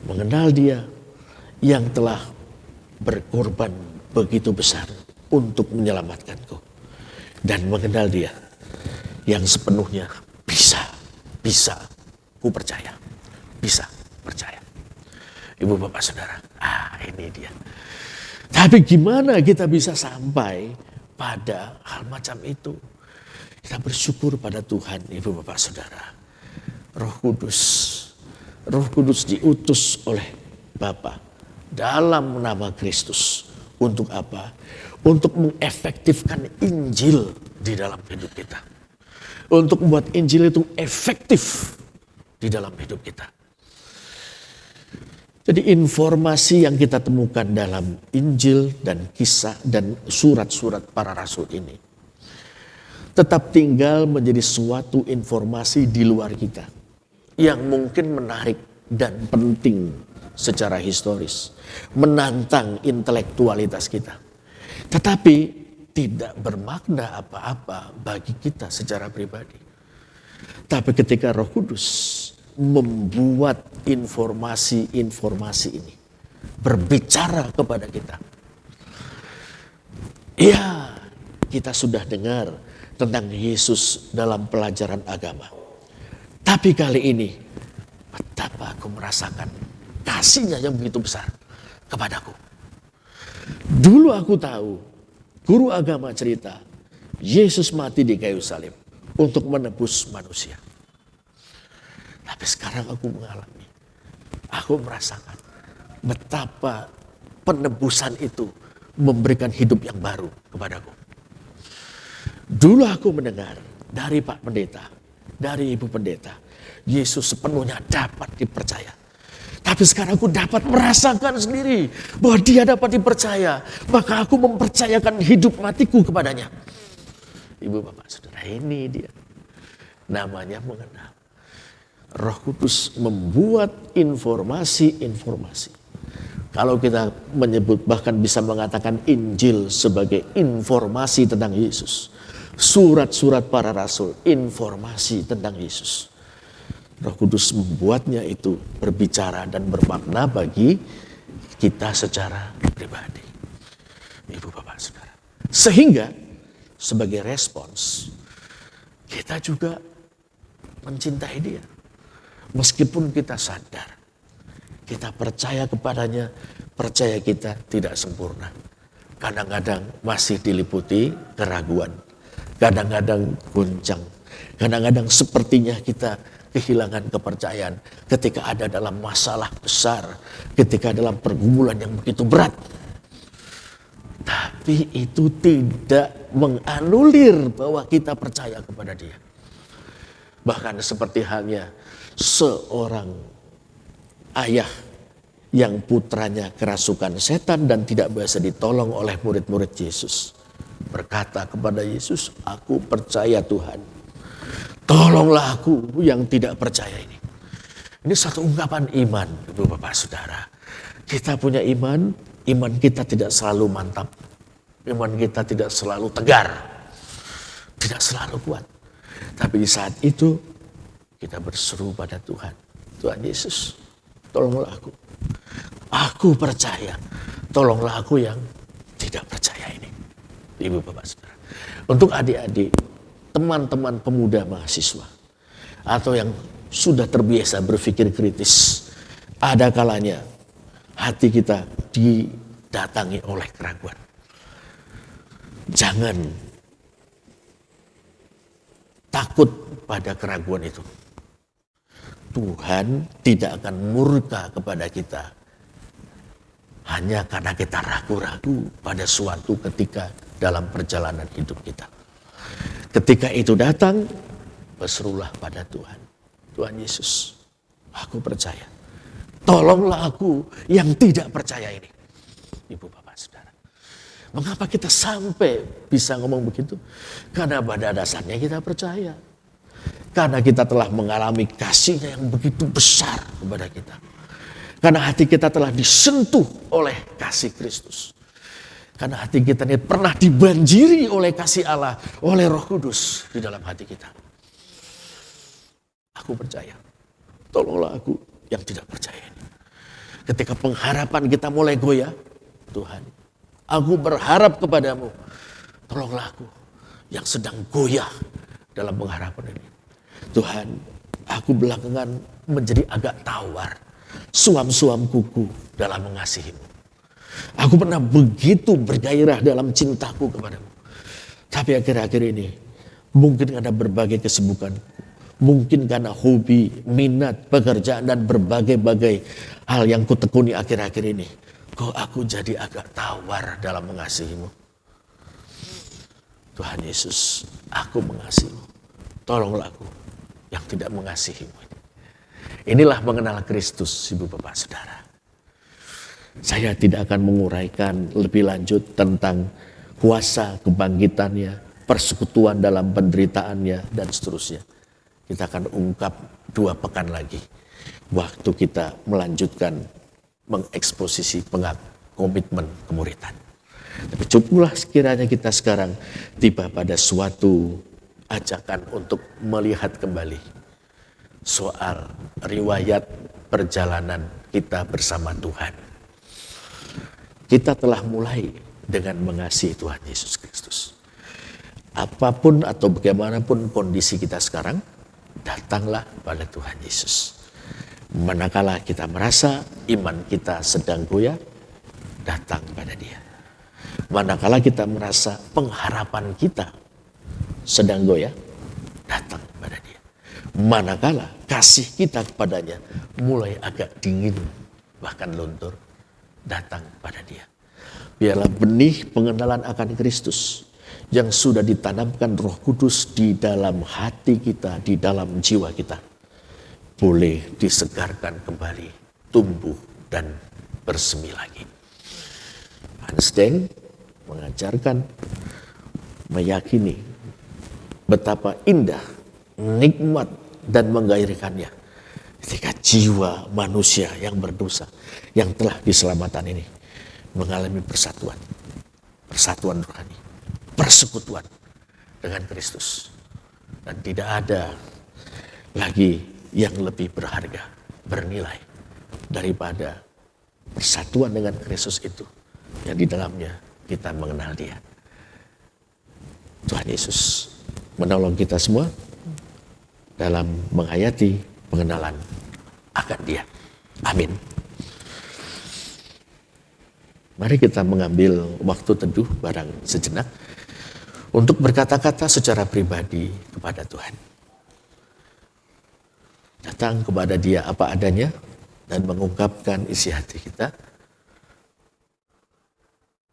Speaker 5: Mengenal dia yang telah berkorban begitu besar untuk menyelamatkanku. Dan mengenal dia yang sepenuhnya bisa ku percaya. Bisa percaya. Ibu bapak saudara, ini dia. Tapi gimana kita bisa sampai pada hal macam itu? Kita bersyukur pada Tuhan, ibu bapak saudara. Roh Kudus diutus oleh Bapa dalam nama Kristus. Untuk apa? Untuk mengefektifkan Injil di dalam hidup kita. Untuk membuat Injil itu efektif di dalam hidup kita. Jadi informasi yang kita temukan dalam Injil dan kisah dan surat-surat para rasul ini tetap tinggal menjadi suatu informasi di luar kita yang mungkin menarik dan penting secara historis, menantang intelektualitas kita. Tetapi tidak bermakna apa-apa bagi kita secara pribadi. Tapi ketika Roh Kudus membuat informasi-informasi ini berbicara kepada kita. Ya, kita sudah dengar tentang Yesus dalam pelajaran agama. Tapi kali ini betapa aku merasakan kasihnya yang begitu besar kepadaku. Dulu aku tahu, guru agama cerita, Yesus mati di kayu salib untuk menebus manusia. Tapi sekarang aku mengalami, aku merasakan betapa penebusan itu memberikan hidup yang baru kepadaku. Dulu aku mendengar dari Pak Pendeta, dari Ibu Pendeta, Yesus sepenuhnya dapat dipercaya. Tapi sekarang aku dapat merasakan sendiri bahwa dia dapat dipercaya. Maka aku mempercayakan hidup matiku kepadanya. Ibu bapak saudara, ini dia. Namanya mengenal. Roh Kudus membuat informasi-informasi. Kalau kita menyebut, bahkan bisa mengatakan Injil sebagai informasi tentang Yesus. Surat-surat para rasul, informasi tentang Yesus. Roh Kudus membuatnya itu berbicara dan bermakna bagi kita secara pribadi. Ibu bapak saudara. Sehingga sebagai respons, kita juga mencintai dia. Meskipun kita sadar, kita percaya kepadanya, percaya kita tidak sempurna. Kadang-kadang masih diliputi keraguan. Kadang-kadang goncang. Kadang-kadang sepertinya kita kehilangan kepercayaan ketika ada dalam masalah besar, ketika dalam pergumulan yang begitu berat. Tapi itu tidak menganulir bahwa kita percaya kepada dia. Bahkan seperti halnya seorang ayah yang putranya kerasukan setan dan tidak bisa ditolong oleh murid-murid Yesus. Berkata kepada Yesus, aku percaya Tuhan. Tolonglah aku yang tidak percaya ini. Ini satu ungkapan iman, Ibu Bapak Saudara. Kita punya iman, iman kita tidak selalu mantap. Iman kita tidak selalu tegar. Tidak selalu kuat. Tapi di saat itu kita berseru pada Tuhan. Tuhan Yesus, tolonglah aku. Aku percaya. Tolonglah aku yang tidak percaya ini. Ibu bapak saudara. Untuk adik-adik, teman-teman pemuda mahasiswa. Atau yang sudah terbiasa berpikir kritis. Ada kalanya hati kita didatangi oleh keraguan. Jangan takut pada keraguan itu. Tuhan tidak akan murka kepada kita hanya karena kita ragu-ragu pada suatu ketika dalam perjalanan hidup kita. Ketika itu datang, berserulah pada Tuhan. Tuhan Yesus, aku percaya. Tolonglah aku yang tidak percaya ini. Ibu bapak saudara. Mengapa kita sampai bisa ngomong begitu? Karena pada dasarnya kita percaya. Karena kita telah mengalami kasih-Nya yang begitu besar kepada kita. Karena hati kita telah disentuh oleh kasih Kristus. Karena hati kita ini pernah dibanjiri oleh kasih Allah, oleh Roh Kudus di dalam hati kita. Aku percaya. Tolonglah aku yang tidak percaya ini. Ketika pengharapan kita mulai goyah, Tuhan, aku berharap kepadamu. Tolonglah aku yang sedang goyah dalam pengharapan ini. Tuhan, aku belakangan menjadi agak tawar, suam-suam kuku dalam mengasihi-Mu. Aku pernah begitu bergairah dalam cintaku kepadamu. Tapi akhir-akhir ini, mungkin karena berbagai kesibukan, mungkin karena hobi, minat, pekerjaan, dan berbagai-bagai hal yang kutekuni akhir-akhir ini, kok aku jadi agak tawar dalam mengasihi-Mu. Tuhan Yesus, aku mengasihi-Mu. Tolonglah aku yang tidak mengasihi-Mu. Inilah mengenal Kristus, Ibu Bapak Saudara. Saya tidak akan menguraikan lebih lanjut tentang kuasa kebangkitannya, persekutuan dalam penderitaannya, dan seterusnya. Kita akan ungkap 2 pekan lagi. Waktu kita melanjutkan mengeksposisi komitmen kemuridan. Tapi cukuplah sekiranya kita sekarang tiba pada suatu ajakan untuk melihat kembali soal riwayat perjalanan kita bersama Tuhan. Kita telah mulai dengan mengasihi Tuhan Yesus Kristus. Apapun atau bagaimanapun kondisi kita sekarang, datanglah pada Tuhan Yesus. Manakala kita merasa iman kita sedang goyah, datang pada Dia. Manakala kita merasa pengharapan kita sedang goyah, datang pada Dia. Manakala kasih kita kepadanya mulai agak dingin, bahkan luntur, datang pada Dia. Biarlah benih pengenalan akan Kristus yang sudah ditanamkan Roh Kudus di dalam hati kita, di dalam jiwa kita. boleh disegarkan kembali, tumbuh dan bersemi lagi. Hans Deng mengajarkan, meyakini betapa indah, nikmat dan menggairahkannya ketika jiwa manusia yang berdosa, yang telah diselamatkan ini mengalami persatuan rohani, persekutuan dengan Kristus. Dan tidak ada lagi yang lebih berharga, bernilai daripada persatuan dengan Kristus itu, yang di dalamnya kita mengenal Dia. Tuhan Yesus menolong kita semua dalam menghayati pengenalan akan Dia. Amin. Mari kita mengambil waktu teduh bareng sejenak untuk berkata-kata secara pribadi kepada Tuhan. Datang kepada Dia apa adanya dan mengungkapkan isi hati kita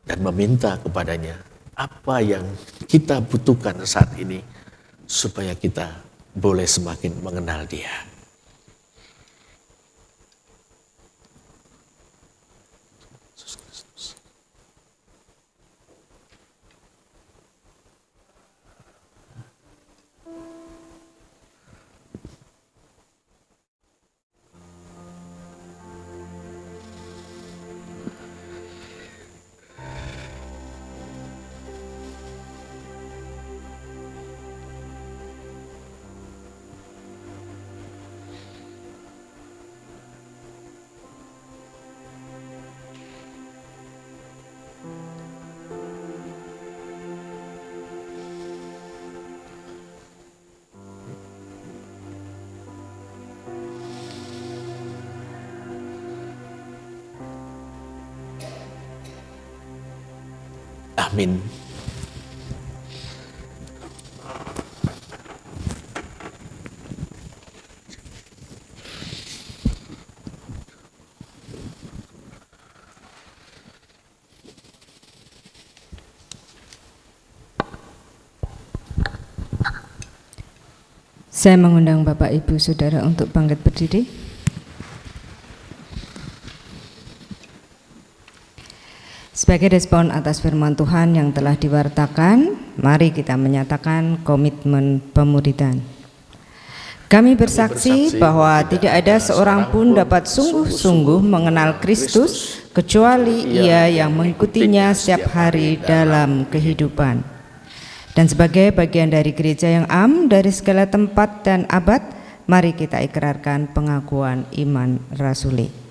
Speaker 5: dan meminta kepadanya apa yang kita butuhkan saat ini supaya kita boleh semakin mengenal Dia. Amin.
Speaker 7: Saya mengundang Bapak Ibu Saudara untuk bangkit berdiri. Sebagai respon atas firman Tuhan yang telah diwartakan, mari kita menyatakan komitmen pemuridan. Kami bersaksi bahwa tidak ada seorang pun dapat sungguh-sungguh mengenal Kristus kecuali ia yang mengikutinya setiap hari dalam kehidupan. Dan sebagai bagian dari gereja yang am dari segala tempat dan abad, mari kita ikrarkan pengakuan iman rasuli.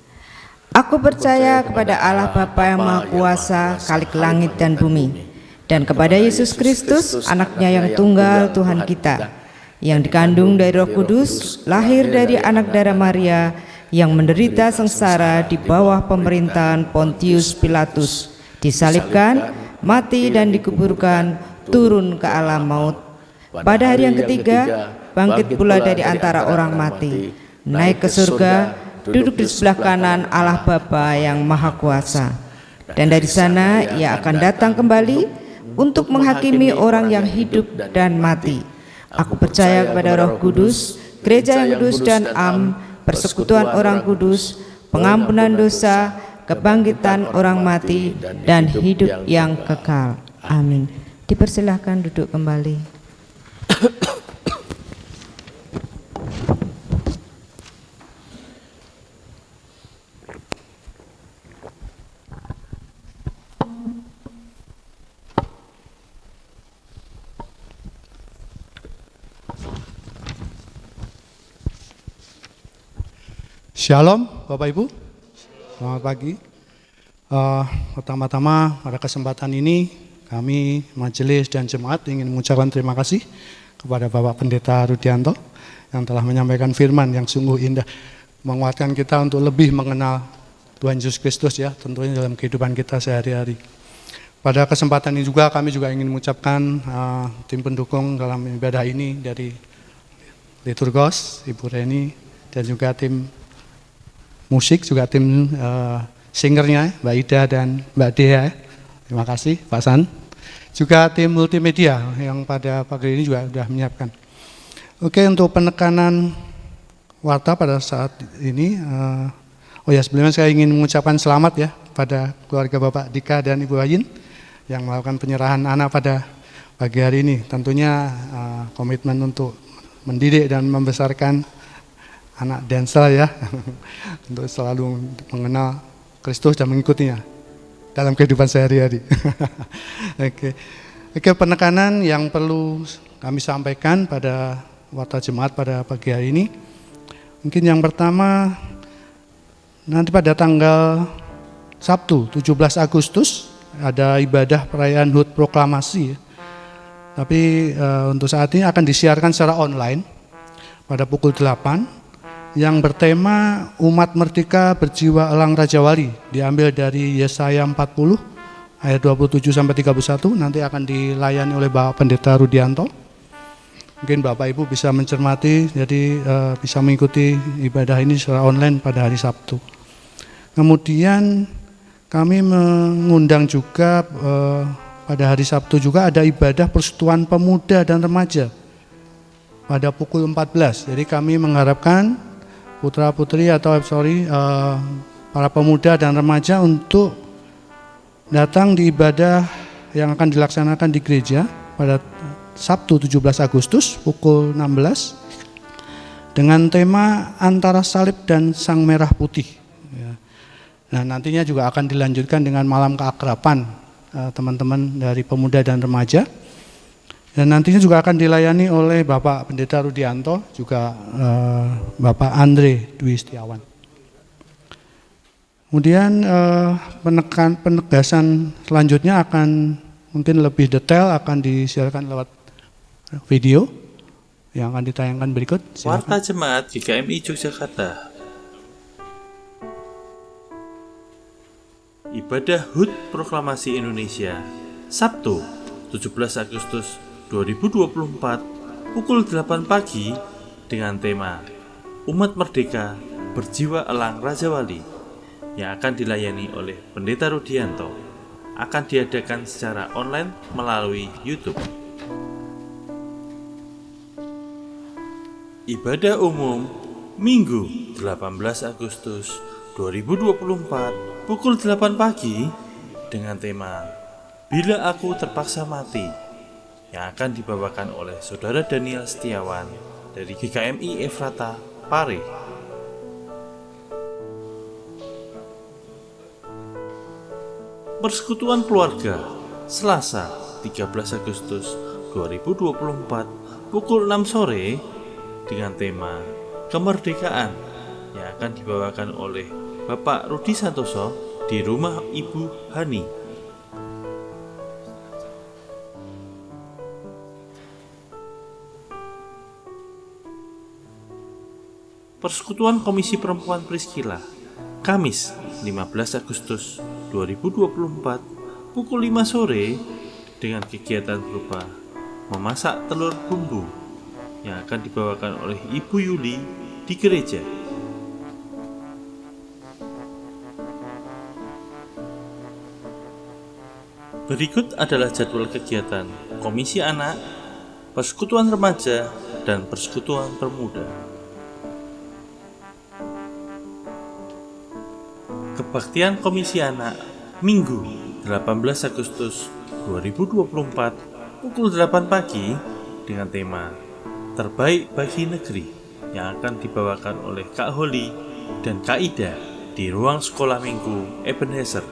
Speaker 7: Aku percaya kepada Allah Bapa yang Maha Kuasa, Khalik langit dan bumi, dan kepada Yesus Kristus, anaknya yang tunggal Tuhan kita, yang dikandung dari Roh Kudus, lahir dari anak darah Maria, yang menderita sengsara di bawah pemerintahan Pontius Pilatus, disalibkan, mati dan dikuburkan, turun ke alam maut. Pada hari yang ketiga, bangkit pula dari antara orang mati, naik ke surga, duduk di sebelah kanan Allah Bapa yang Maha Kuasa. Dan dari sana ia akan datang kembali untuk menghakimi orang yang hidup dan mati. Aku percaya kepada Roh Kudus, gereja yang kudus dan am, persekutuan orang kudus, pengampunan dosa, kebangkitan orang mati, dan hidup yang kekal. Amin. Dipersilahkan duduk kembali.
Speaker 8: Shalom Bapak Ibu, selamat pagi. Pertama-tama pada kesempatan ini kami majelis dan jemaat ingin mengucapkan terima kasih kepada Bapak Pendeta Rudianto yang telah menyampaikan firman yang sungguh indah, menguatkan kita untuk lebih mengenal Tuhan Yesus Kristus ya, tentunya dalam kehidupan kita sehari-hari. Pada kesempatan ini juga kami juga ingin mengucapkan tim pendukung dalam ibadah ini dari Liturgos, Ibu Reni, dan juga tim musik, juga tim singernya Mbak Ida dan Mbak Dea. Terima kasih Pak San. Juga tim multimedia yang pada pagi ini juga sudah menyiapkan. Oke, untuk penekanan warta pada saat ini. Sebelumnya saya ingin mengucapkan selamat ya pada keluarga Bapak Dika dan Ibu Ayin yang melakukan penyerahan anak pada pagi hari ini. Tentunya komitmen untuk mendidik dan membesarkan anak Denzel ya, untuk selalu mengenal Kristus dan mengikutinya dalam kehidupan sehari-hari. Oke, penekanan yang perlu kami sampaikan pada warta jemaat pada pagi hari ini. Mungkin yang pertama, nanti pada tanggal Sabtu 17 Agustus ada ibadah perayaan HUT Proklamasi. Tapi untuk saat ini akan disiarkan secara online pada pukul 8 yang bertema Umat Merdeka Berjiwa Elang Raja Wali, diambil dari Yesaya 40 ayat 27 sampai 31, nanti akan dilayani oleh Bapak Pendeta Rudianto. Mungkin Bapak Ibu bisa mencermati, jadi bisa mengikuti ibadah ini secara online pada hari Sabtu. Kemudian kami mengundang juga pada hari Sabtu juga ada ibadah Persekutuan Pemuda dan Remaja pada pukul 14. Jadi kami mengharapkan putra-putri atau para pemuda dan remaja untuk datang di ibadah yang akan dilaksanakan di gereja pada Sabtu 17 Agustus pukul 16 dengan tema Antara Salib dan Sang Merah Putih. Nah, nantinya juga akan dilanjutkan dengan malam keakraban teman-teman dari pemuda dan remaja. Dan nantinya juga akan dilayani oleh Bapak Pendeta Rudianto, juga Bapak Andre Dwi Setiawan. Kemudian penegasan selanjutnya akan mungkin lebih detail, akan disiarkan lewat video yang akan ditayangkan berikut. Silakan.
Speaker 4: Warta Jemaat GKMI Yogyakarta. Ibadah HUT Proklamasi Indonesia, Sabtu 17 Agustus 2024 pukul 8 pagi dengan tema Umat Merdeka Berjiwa Elang Raja Wali yang akan dilayani oleh Pendeta Rudianto, akan diadakan secara online melalui YouTube. Ibadah umum Minggu 18 Agustus 2024 pukul 8 pagi dengan tema Bila Aku Terpaksa Mati yang akan dibawakan oleh Saudara Daniel Setiawan dari GKMI Efrata, Pare. Persekutuan Keluarga, Selasa 13 Agustus 2024 pukul 6 sore dengan tema Kemerdekaan yang akan dibawakan oleh Bapak Rudi Santoso di rumah Ibu Hani. Persekutuan Komisi Perempuan Priscilla, Kamis 15 Agustus 2024 pukul 5 sore dengan kegiatan berupa memasak telur bumbu yang akan dibawakan oleh Ibu Yuli di gereja. Berikut adalah jadwal kegiatan Komisi Anak, Persekutuan Remaja, dan Persekutuan Pemuda. Kebaktian Komisi Anak Minggu 18 Agustus 2024 pukul 8 pagi dengan tema Terbaik Bagi Negeri yang akan dibawakan oleh Kak Holi dan Kak Ida di ruang sekolah minggu Ebenezer.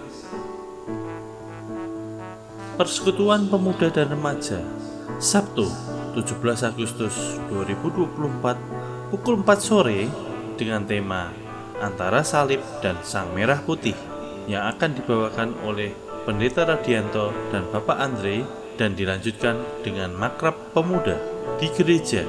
Speaker 4: Persekutuan Pemuda dan Remaja Sabtu 17 Agustus 2024 pukul 4 sore dengan tema Antara Salib dan Sang Merah Putih yang akan dibawakan oleh Pendeta Radianto dan Bapak Andre dan dilanjutkan dengan Makrab Pemuda di gereja.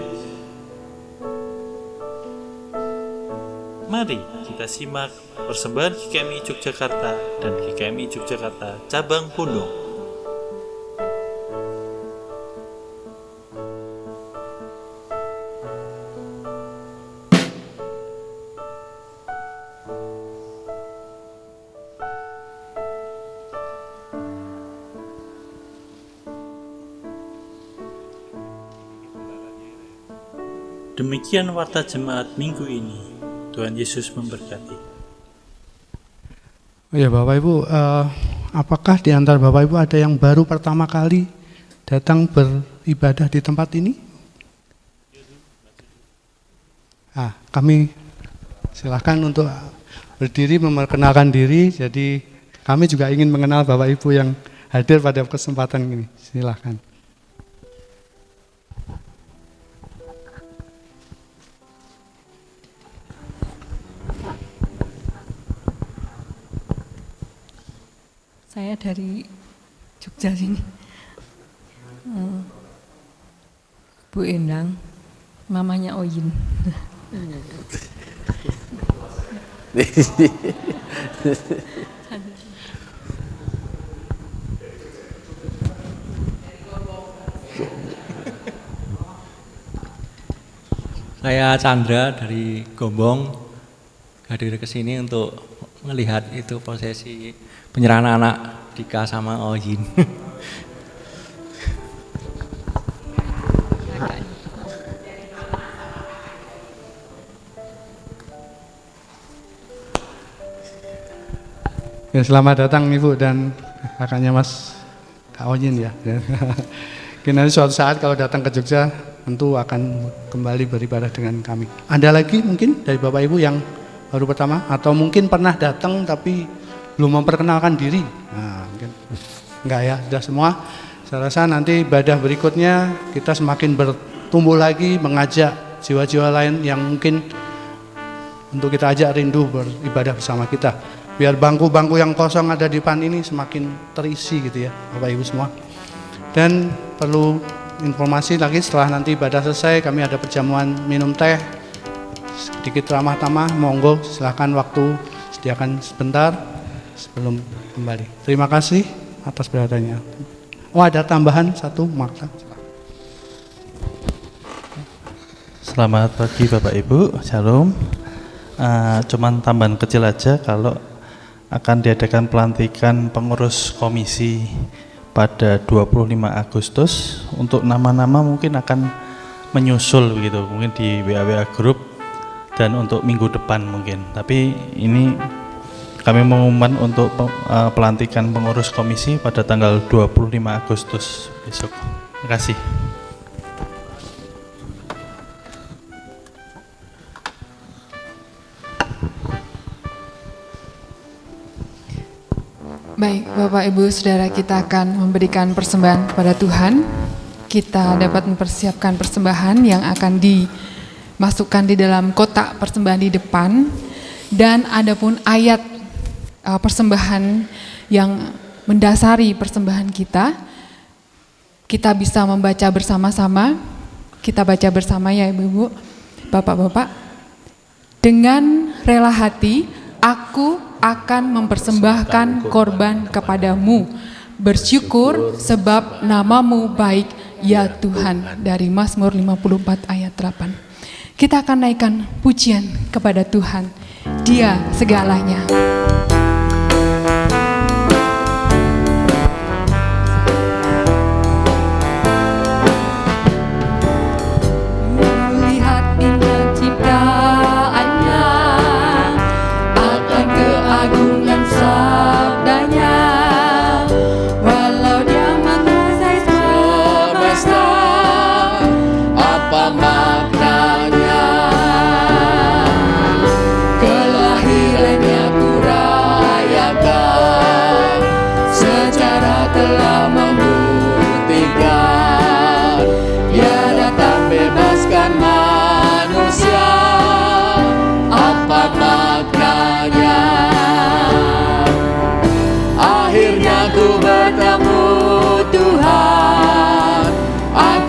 Speaker 4: Mari kita simak persembahan GKMI Yogyakarta dan GKMI Yogyakarta Cabang Pondok. Demikian warta jemaat minggu ini. Tuhan Yesus memberkati.
Speaker 8: Oh ya Bapak Ibu, apakah di antara Bapak Ibu ada yang baru pertama kali datang beribadah di tempat ini? Kami silahkan untuk berdiri memperkenalkan diri. Jadi kami juga ingin mengenal Bapak Ibu yang hadir pada kesempatan ini. Silahkan.
Speaker 9: Saya dari Jogja sini. Bu Endang, mamanya Oyin.
Speaker 10: Saya Chandra dari Gombong, hadir ke sini untuk melihat itu prosesi penyerahan anak Dika sama Oyin.
Speaker 8: Ya, selamat datang Ibu dan kakaknya Mas Kak Oyin ya. Nanti suatu saat kalau datang ke Jogja tentu akan kembali beribadah dengan kami. Ada lagi mungkin dari Bapak Ibu yang baru pertama atau mungkin pernah datang tapi belum memperkenalkan diri? Nah, mungkin enggak ya, sudah semua. Saya rasa nanti ibadah berikutnya kita semakin bertumbuh lagi, mengajak jiwa-jiwa lain yang mungkin untuk kita ajak rindu beribadah bersama kita. Biar bangku-bangku yang kosong ada di depan ini semakin terisi gitu ya Bapak Ibu semua. Dan perlu informasi lagi, setelah nanti ibadah selesai kami ada perjamuan minum teh sedikit ramah-tamah, monggo silakan waktu sediakan sebentar sebelum kembali. Terima kasih atas perhatiannya. Oh, ada tambahan satu makna.
Speaker 4: Selamat pagi Bapak Ibu, Shalom. Cuman tambahan kecil aja, kalau akan diadakan pelantikan pengurus komisi pada 25 Agustus. Untuk nama-nama mungkin akan menyusul begitu, mungkin di WA grup dan untuk minggu depan mungkin. Tapi ini kami mengumumkan untuk pelantikan pengurus komisi pada tanggal 25 Agustus besok. Terima kasih.
Speaker 1: Baik, Bapak Ibu Saudara, kita akan memberikan persembahan kepada Tuhan. Kita dapat mempersiapkan persembahan yang akan dimasukkan di dalam kotak persembahan di depan. Dan adapun ayat persembahan yang mendasari persembahan kita bisa membaca bersama-sama. Kita baca bersama ya Ibu-ibu, Bapak-bapak. Dengan rela hati, aku akan mempersembahkan korban kepadamu, bersyukur sebab namamu baik ya Tuhan. Dari Mazmur 54 ayat 8. Kita akan naikkan pujian kepada Tuhan, Dia segalanya.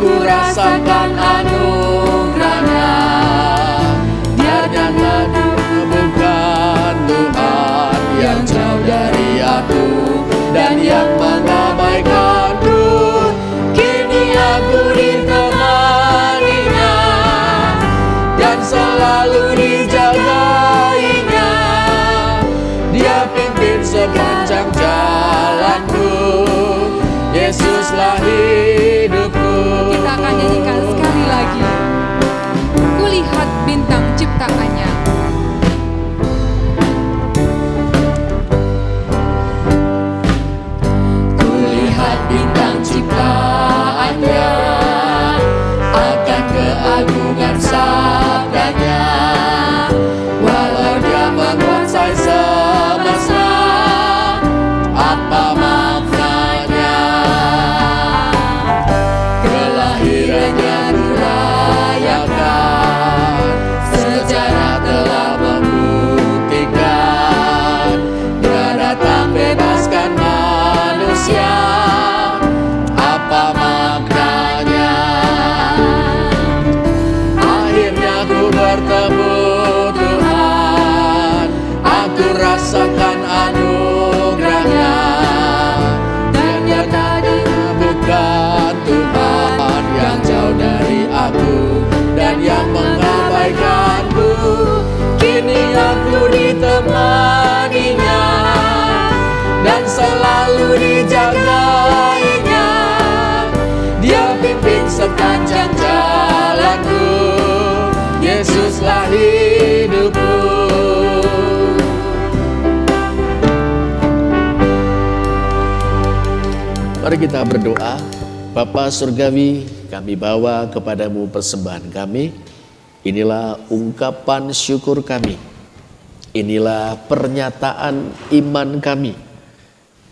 Speaker 5: Rasakan anugerahnya, Dia jangan bukan Tuhan yang jauh dari aku dan yang mengabaikanku. Kini aku ditemaninya dan selalu dijagainya.
Speaker 1: ciptaannya.
Speaker 2: Kulihat bintang ciptaannya, akan keagungan sabdanya. Walau dia menguasai semesta, apa maknanya? Kelahirannya dirayakan, sejarah telah membuktikan. Dia datang bebaskan manusia, apa maknanya? Akhirnya ku bertemu Tuhan, aku rasakan anugerahnya. Dan dia tadinya bukan Tuhan yang jauh dari aku dan yang mengabaikanku. Kini aku ditemaninya dan selalu dijagainya. Dia pimpin sepanjang jalanku, Yesuslah hidupku.
Speaker 5: Mari kita berdoa. Bapa Surgawi, kami bawa kepadamu persembahan kami. Inilah ungkapan syukur kami. Inilah pernyataan iman kami.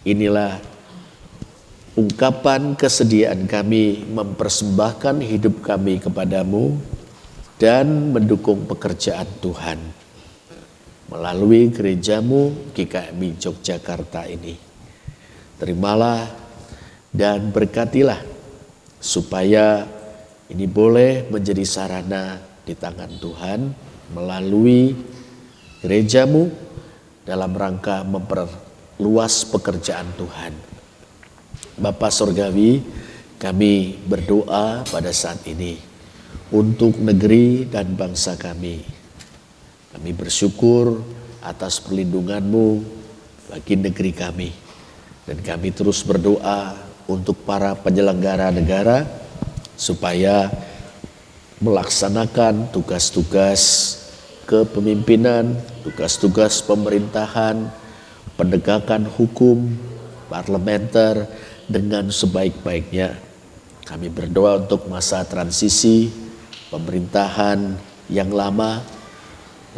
Speaker 5: Inilah ungkapan kesediaan kami mempersembahkan hidup kami kepadamu dan mendukung pekerjaan Tuhan melalui gerejamu GKMI Yogyakarta ini. Terimalah dan berkatilah supaya ini boleh menjadi sarana di tangan Tuhan melalui gerejamu dalam rangka memperluas pekerjaan Tuhan. Bapa Surgawi, kami berdoa pada saat ini untuk negeri dan bangsa kami. Kami bersyukur atas perlindungan-Mu bagi negeri kami. Dan kami terus berdoa untuk para penyelenggara negara supaya melaksanakan tugas-tugas kepemimpinan, tugas-tugas pemerintahan, penegakan hukum, parlementer dengan sebaik-baiknya. Kami berdoa untuk masa transisi pemerintahan yang lama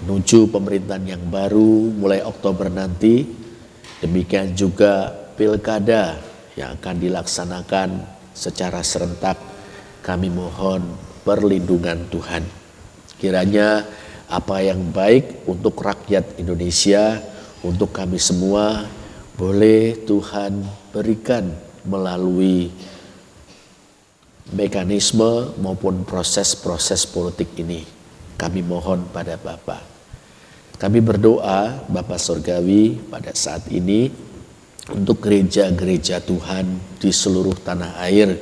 Speaker 5: menuju pemerintahan yang baru mulai Oktober nanti. Demikian juga pilkada yang akan dilaksanakan secara serentak. Kami mohon perlindungan Tuhan. Kiranya apa yang baik untuk rakyat Indonesia, untuk kami semua, boleh Tuhan berikan melalui mekanisme maupun proses-proses politik ini. Kami mohon pada Bapa. Kami berdoa Bapa Surgawi pada saat ini untuk gereja-gereja Tuhan di seluruh tanah air,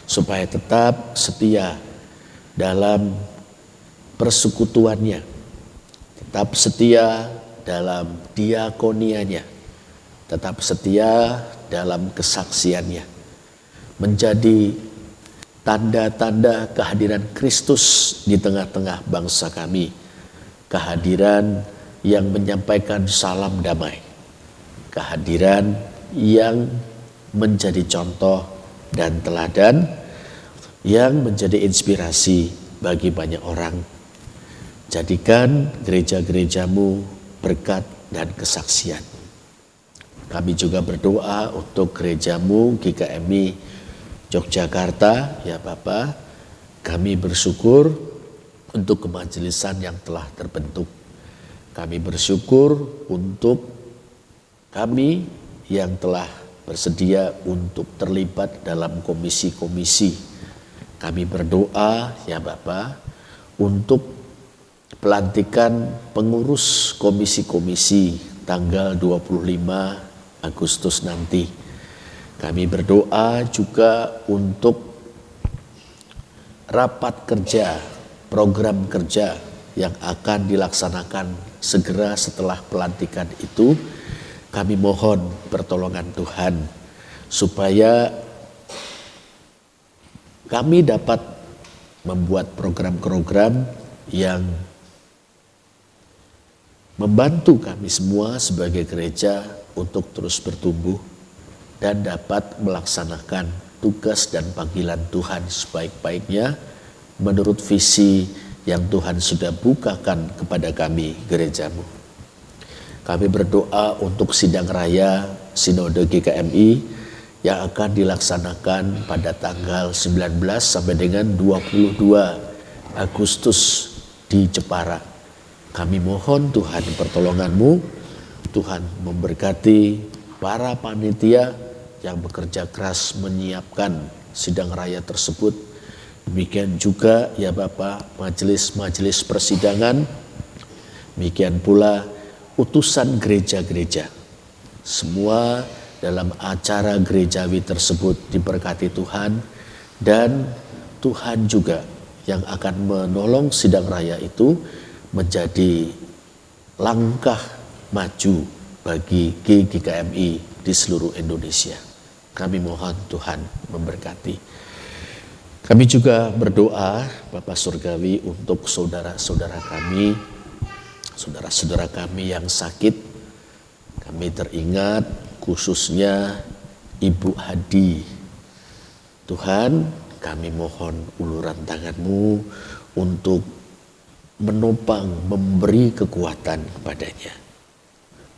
Speaker 5: supaya tetap setia dalam persekutuannya, tetap setia dalam diakonianya, tetap setia dalam kesaksiannya, menjadi tanda-tanda kehadiran Kristus di tengah-tengah bangsa kami, kehadiran yang menyampaikan salam damai, kehadiran yang menjadi contoh dan teladan, yang menjadi inspirasi bagi banyak orang. Jadikan gereja-gerejamu berkat dan kesaksian. Kami juga berdoa untuk gerejamu GKMI Yogyakarta, ya Bapa. Kami bersyukur untuk kemajelisan yang telah terbentuk. Kami bersyukur untuk kami yang telah bersedia untuk terlibat dalam komisi-komisi. Kami berdoa ya Bapa untuk pelantikan pengurus komisi-komisi tanggal 25 Agustus nanti. Kami berdoa juga untuk rapat kerja, program kerja yang akan dilaksanakan segera setelah pelantikan itu. Kami mohon pertolongan Tuhan supaya kami dapat membuat program-program yang membantu kami semua sebagai gereja untuk terus bertumbuh dan dapat melaksanakan tugas dan panggilan Tuhan sebaik-baiknya menurut visi yang Tuhan sudah bukakan kepada kami gerejamu. Kami berdoa untuk sidang raya Sinode GKMI yang akan dilaksanakan pada tanggal 19 sampai dengan 22 Agustus di Jepara. Kami mohon Tuhan pertolongan-Mu, Tuhan memberkati para panitia yang bekerja keras menyiapkan sidang raya tersebut. Demikian juga ya Bapak, majelis-majelis persidangan, demikian pula utusan gereja-gereja. Semua dalam acara gerejawi tersebut diberkati Tuhan, dan Tuhan juga yang akan menolong sidang raya itu menjadi langkah maju bagi GKMI di seluruh Indonesia. Kami mohon Tuhan memberkati. Kami juga berdoa Bapa Surgawi untuk saudara-saudara kami, saudara-saudara kami yang sakit. Kami teringat khususnya Ibu Hadi. Tuhan, kami mohon uluran tangan-Mu untuk menopang, memberi kekuatan kepadanya.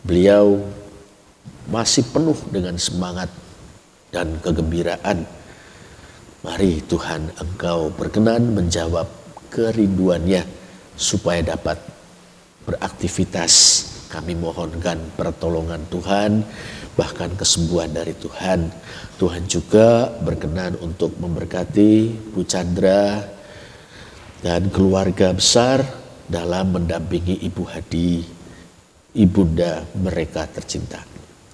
Speaker 5: Beliau masih penuh dengan semangat dan kegembiraan. Mari Tuhan, Engkau berkenan menjawab kerinduannya supaya dapat beraktivitas. Kami mohonkan pertolongan Tuhan, bahkan kesembuhan dari Tuhan. Tuhan juga berkenan untuk memberkati Bu Chandra dan keluarga besar dalam mendampingi Ibu Hadi, ibunda mereka tercinta.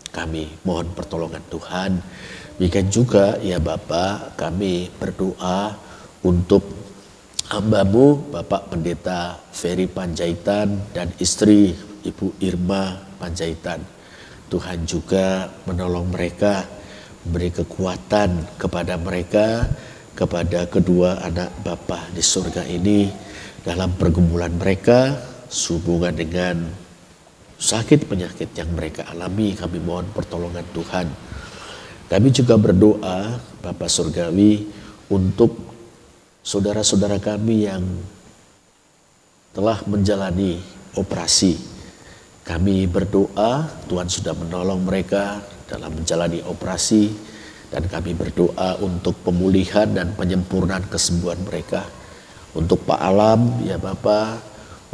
Speaker 5: Kami mohon pertolongan Tuhan. Demikian juga ya Bapak, kami berdoa untuk hamba-Mu Bapak Pendeta Ferry Panjaitan dan istri Ibu Irma Panjaitan. Tuhan juga menolong mereka, beri kekuatan kepada mereka, kepada kedua anak Bapa di surga ini dalam pergumulan mereka sehubungan dengan sakit penyakit yang mereka alami. Kami mohon pertolongan Tuhan. Kami juga berdoa Bapa Surgawi untuk saudara-saudara kami yang telah menjalani operasi. Kami berdoa Tuhan sudah menolong mereka dalam menjalani operasi, dan kami berdoa untuk pemulihan dan penyempurnaan kesembuhan mereka. Untuk Pak Alam ya Bapak,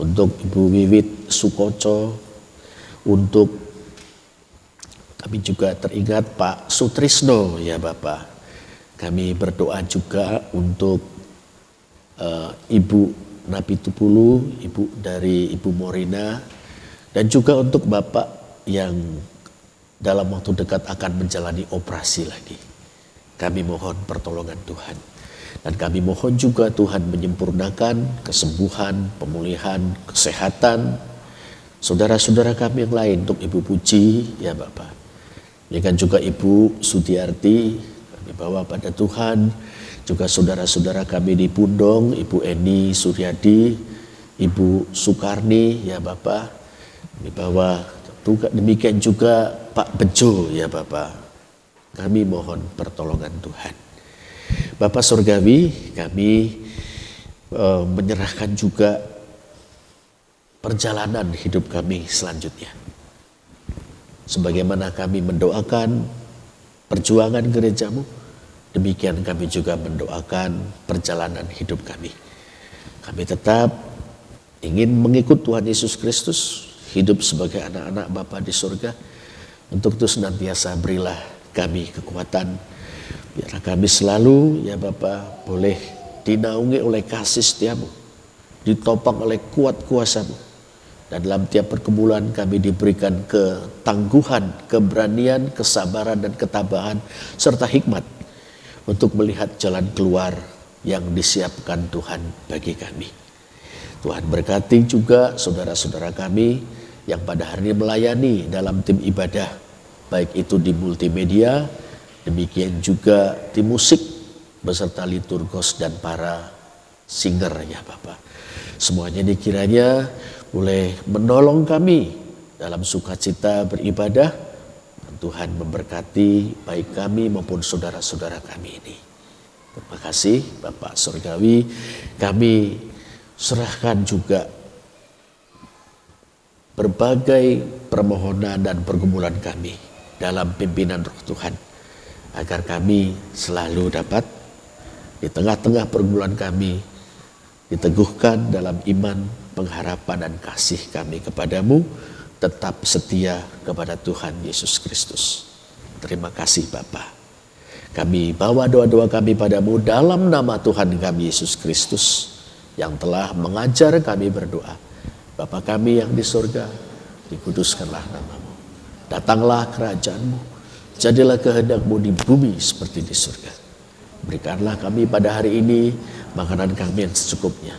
Speaker 5: untuk Ibu Wiwit Sukoco, untuk kami juga teringat Pak Sutrisno ya Bapak. Kami berdoa juga untuk Ibu Nabi Tupulu, Ibu dari Ibu Morina, dan juga untuk Bapak yang dalam waktu dekat akan menjalani operasi lagi. Kami mohon pertolongan Tuhan. Dan kami mohon juga Tuhan menyempurnakan kesembuhan, pemulihan, kesehatan saudara-saudara kami yang lain, untuk Ibu Puji ya Bapak. Demikian juga Ibu Sudiarti, kami bawa pada Tuhan. Juga saudara-saudara kami di Pundong, Ibu Eni Suryadi, Ibu Sukarni ya Bapak, kami bawa. Demikian juga Pak Bejo ya Bapak. Kami mohon pertolongan Tuhan. Bapak Surgawi, kami menyerahkan juga perjalanan hidup kami selanjutnya. Sebagaimana kami mendoakan perjuangan gerejamu, demikian kami juga mendoakan perjalanan hidup kami. Kami tetap ingin mengikut Tuhan Yesus Kristus, hidup sebagai anak-anak Bapa di surga. Untuk itu senantiasa berilah kami kekuatan, biar kami selalu ya Bapa boleh dinaungi oleh kasih setiamu, ditopang oleh kuat kuasamu. Dan dalam tiap pergumulan kami diberikan ketangguhan, keberanian, kesabaran dan ketabahan serta hikmat untuk melihat jalan keluar yang disiapkan Tuhan bagi kami. Tuhan berkati juga saudara-saudara kami yang pada hari ini melayani dalam tim ibadah, baik itu di multimedia, demikian juga di musik beserta liturgos dan para singer ya Bapak. Semuanya dikiranya boleh menolong kami dalam sukacita beribadah. Tuhan memberkati baik kami maupun saudara-saudara kami ini. Terima kasih Bapak Surgawi. Kami serahkan juga berbagai permohonan dan pergumulan kami dalam pimpinan Roh Tuhan, agar kami selalu dapat di tengah-tengah pergumulan kami diteguhkan dalam iman, pengharapan dan kasih kami kepadamu, tetap setia kepada Tuhan Yesus Kristus. Terima kasih Bapa. Kami bawa doa-doa kami padamu dalam nama Tuhan kami Yesus Kristus yang telah mengajar kami berdoa. Bapa kami yang di surga, dikuduskanlah namamu. Datanglah kerajaanmu, jadilah kehendakmu di bumi seperti di surga. Berikanlah kami pada hari ini makanan kami yang secukupnya.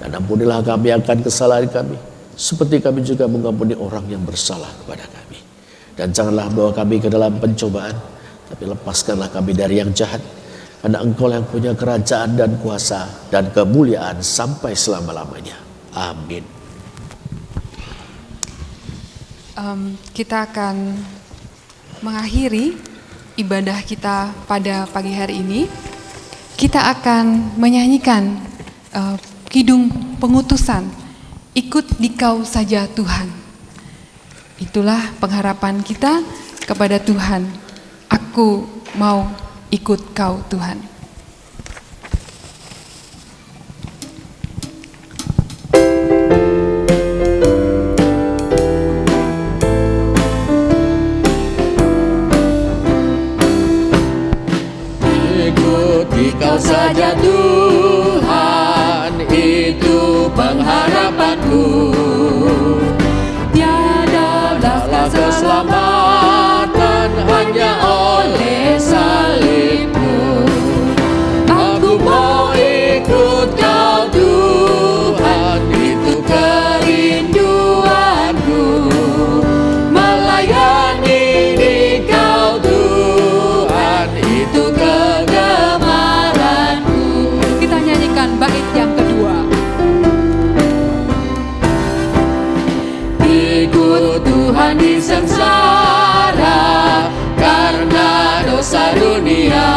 Speaker 5: Dan ampunilah kami akan kesalahan kami, seperti kami juga mengampuni orang yang bersalah kepada kami. Dan janganlah bawa kami ke dalam pencobaan, tapi lepaskanlah kami dari yang jahat. Karena Engkau yang punya kerajaan dan kuasa dan kemuliaan sampai selama-lamanya. Amin.
Speaker 1: Kita akan mengakhiri ibadah kita pada pagi hari ini. Kita akan menyanyikan kidung pengutusan, ikut dikau saja Tuhan. Itulah pengharapan kita kepada Tuhan. Aku mau ikut kau Tuhan.
Speaker 2: Kau saja Tuhan, itu pengharapanku. Tiadalah keselamatan hanya oleh salib-Mu. Aku mau ikut kau Tuhan, itu kerinduanku. Melayani di kau Tuhan, itu
Speaker 1: bait yang kedua.
Speaker 2: Ikut Tuhan di sengsara karena dosa dunia.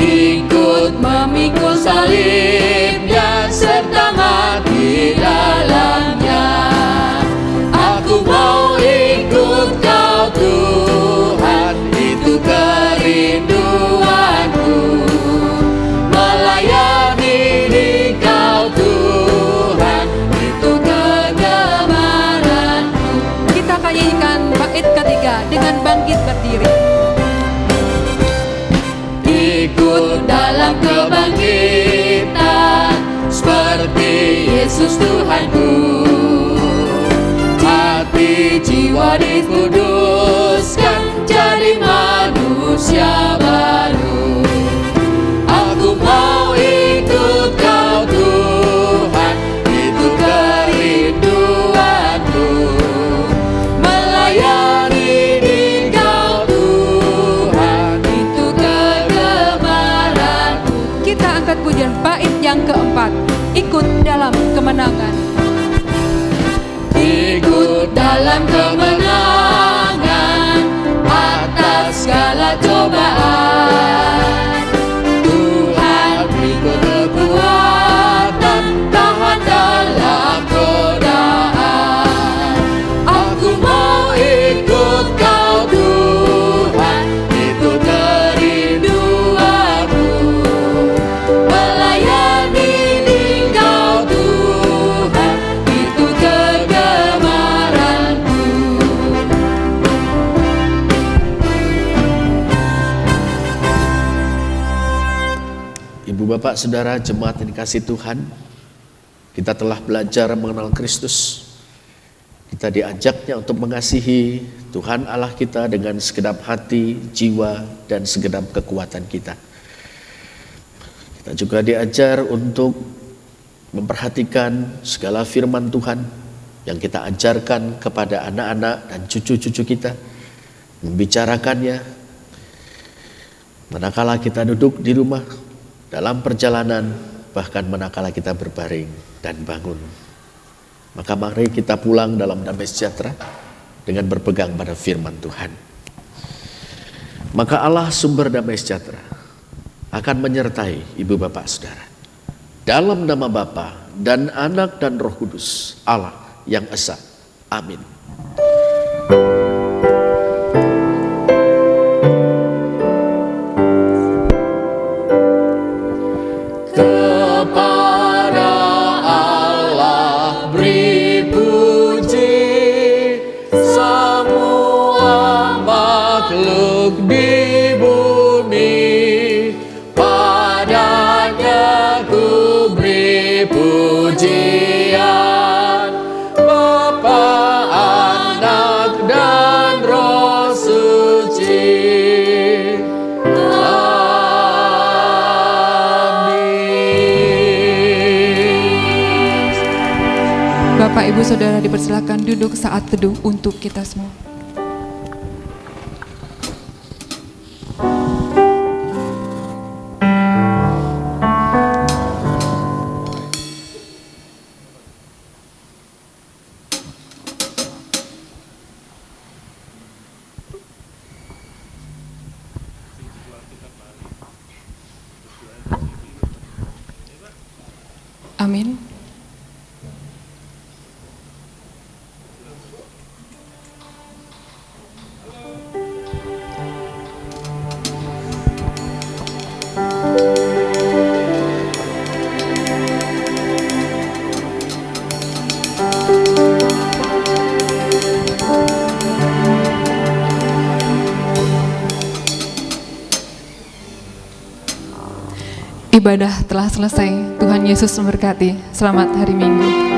Speaker 2: Ikut memikul salibnya serta mati dalamnya. Aku mau ikut kau Tuhan, itu kerinduanku. Melayani di kau Tuhan, itu kegemaranku.
Speaker 1: Kita akan nyanyikan bait ketiga dengan bangkit berdiri.
Speaker 2: Ikut dalam kebangkitan seperti Yesus Tuhanku. Hati jiwa dikuduskan jadi manusia baru. Aku mau ikut kau Tuhan, itu kerinduanku. Melayani di kau Tuhan, itu kegemaranku.
Speaker 1: Kita angkat pujian bait yang keempat, ikut dalam kemenangan.
Speaker 2: Ikut dalam kemenangan atas segala cobaan. Tuhan beriku kekuatan, tahan dalam godaan. Aku mau ikut kau Tuhan, itu kerinduanku. Melayani di kau Tuhan, itu kegemaranku.
Speaker 5: Ibu bapak saudara jemaat yang dikasihi Tuhan, kita telah belajar mengenal Kristus. Kita diajaknya untuk mengasihi Tuhan Allah kita dengan segenap hati, jiwa, dan segenap kekuatan kita. Kita juga diajar untuk memperhatikan segala firman Tuhan yang kita ajarkan kepada anak-anak dan cucu-cucu kita, membicarakannya manakala kita duduk di rumah, dalam perjalanan, bahkan manakala kita berbaring dan bangun. Maka mari kita pulang dalam damai sejahtera dengan berpegang pada firman Tuhan. Maka Allah sumber damai sejahtera akan menyertai ibu bapak saudara. Dalam nama Bapa dan Anak dan Roh Kudus, Allah yang esa. Amin.
Speaker 2: Kepada Allah beri puji, semua makhluk di bumi, padanya ku beri pujian, Bapa, Anak, dan Roh Suci.
Speaker 1: Bapak, Ibu, Saudara dipersilakan duduk saat teduh untuk kita semua. Amin. Ibadah telah selesai. Tuhan Yesus memberkati. Selamat hari Minggu.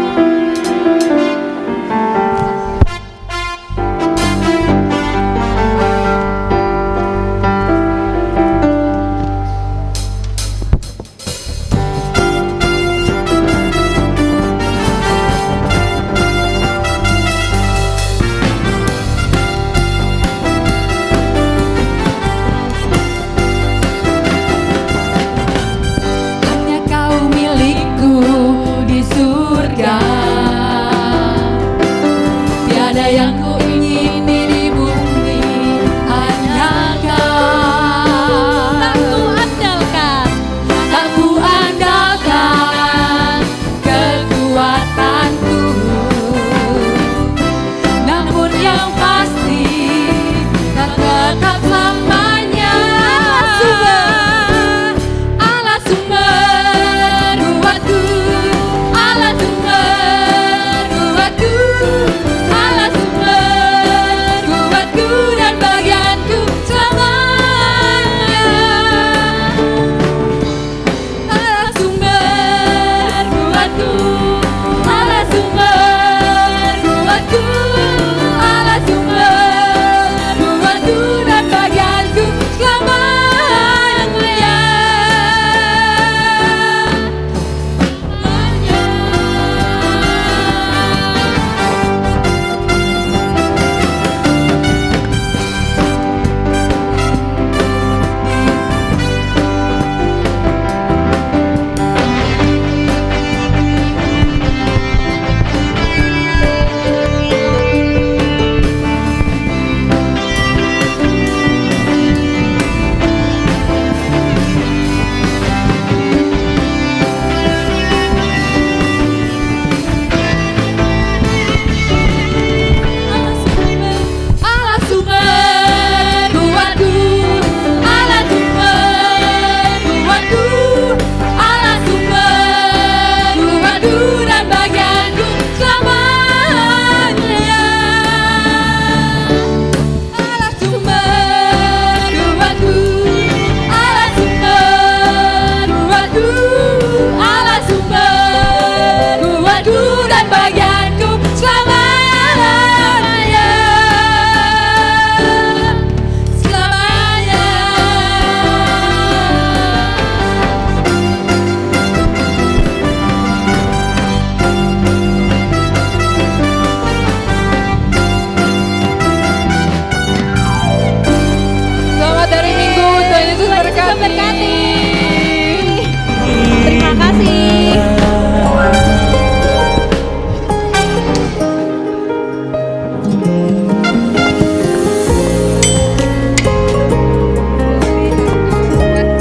Speaker 2: Berkati.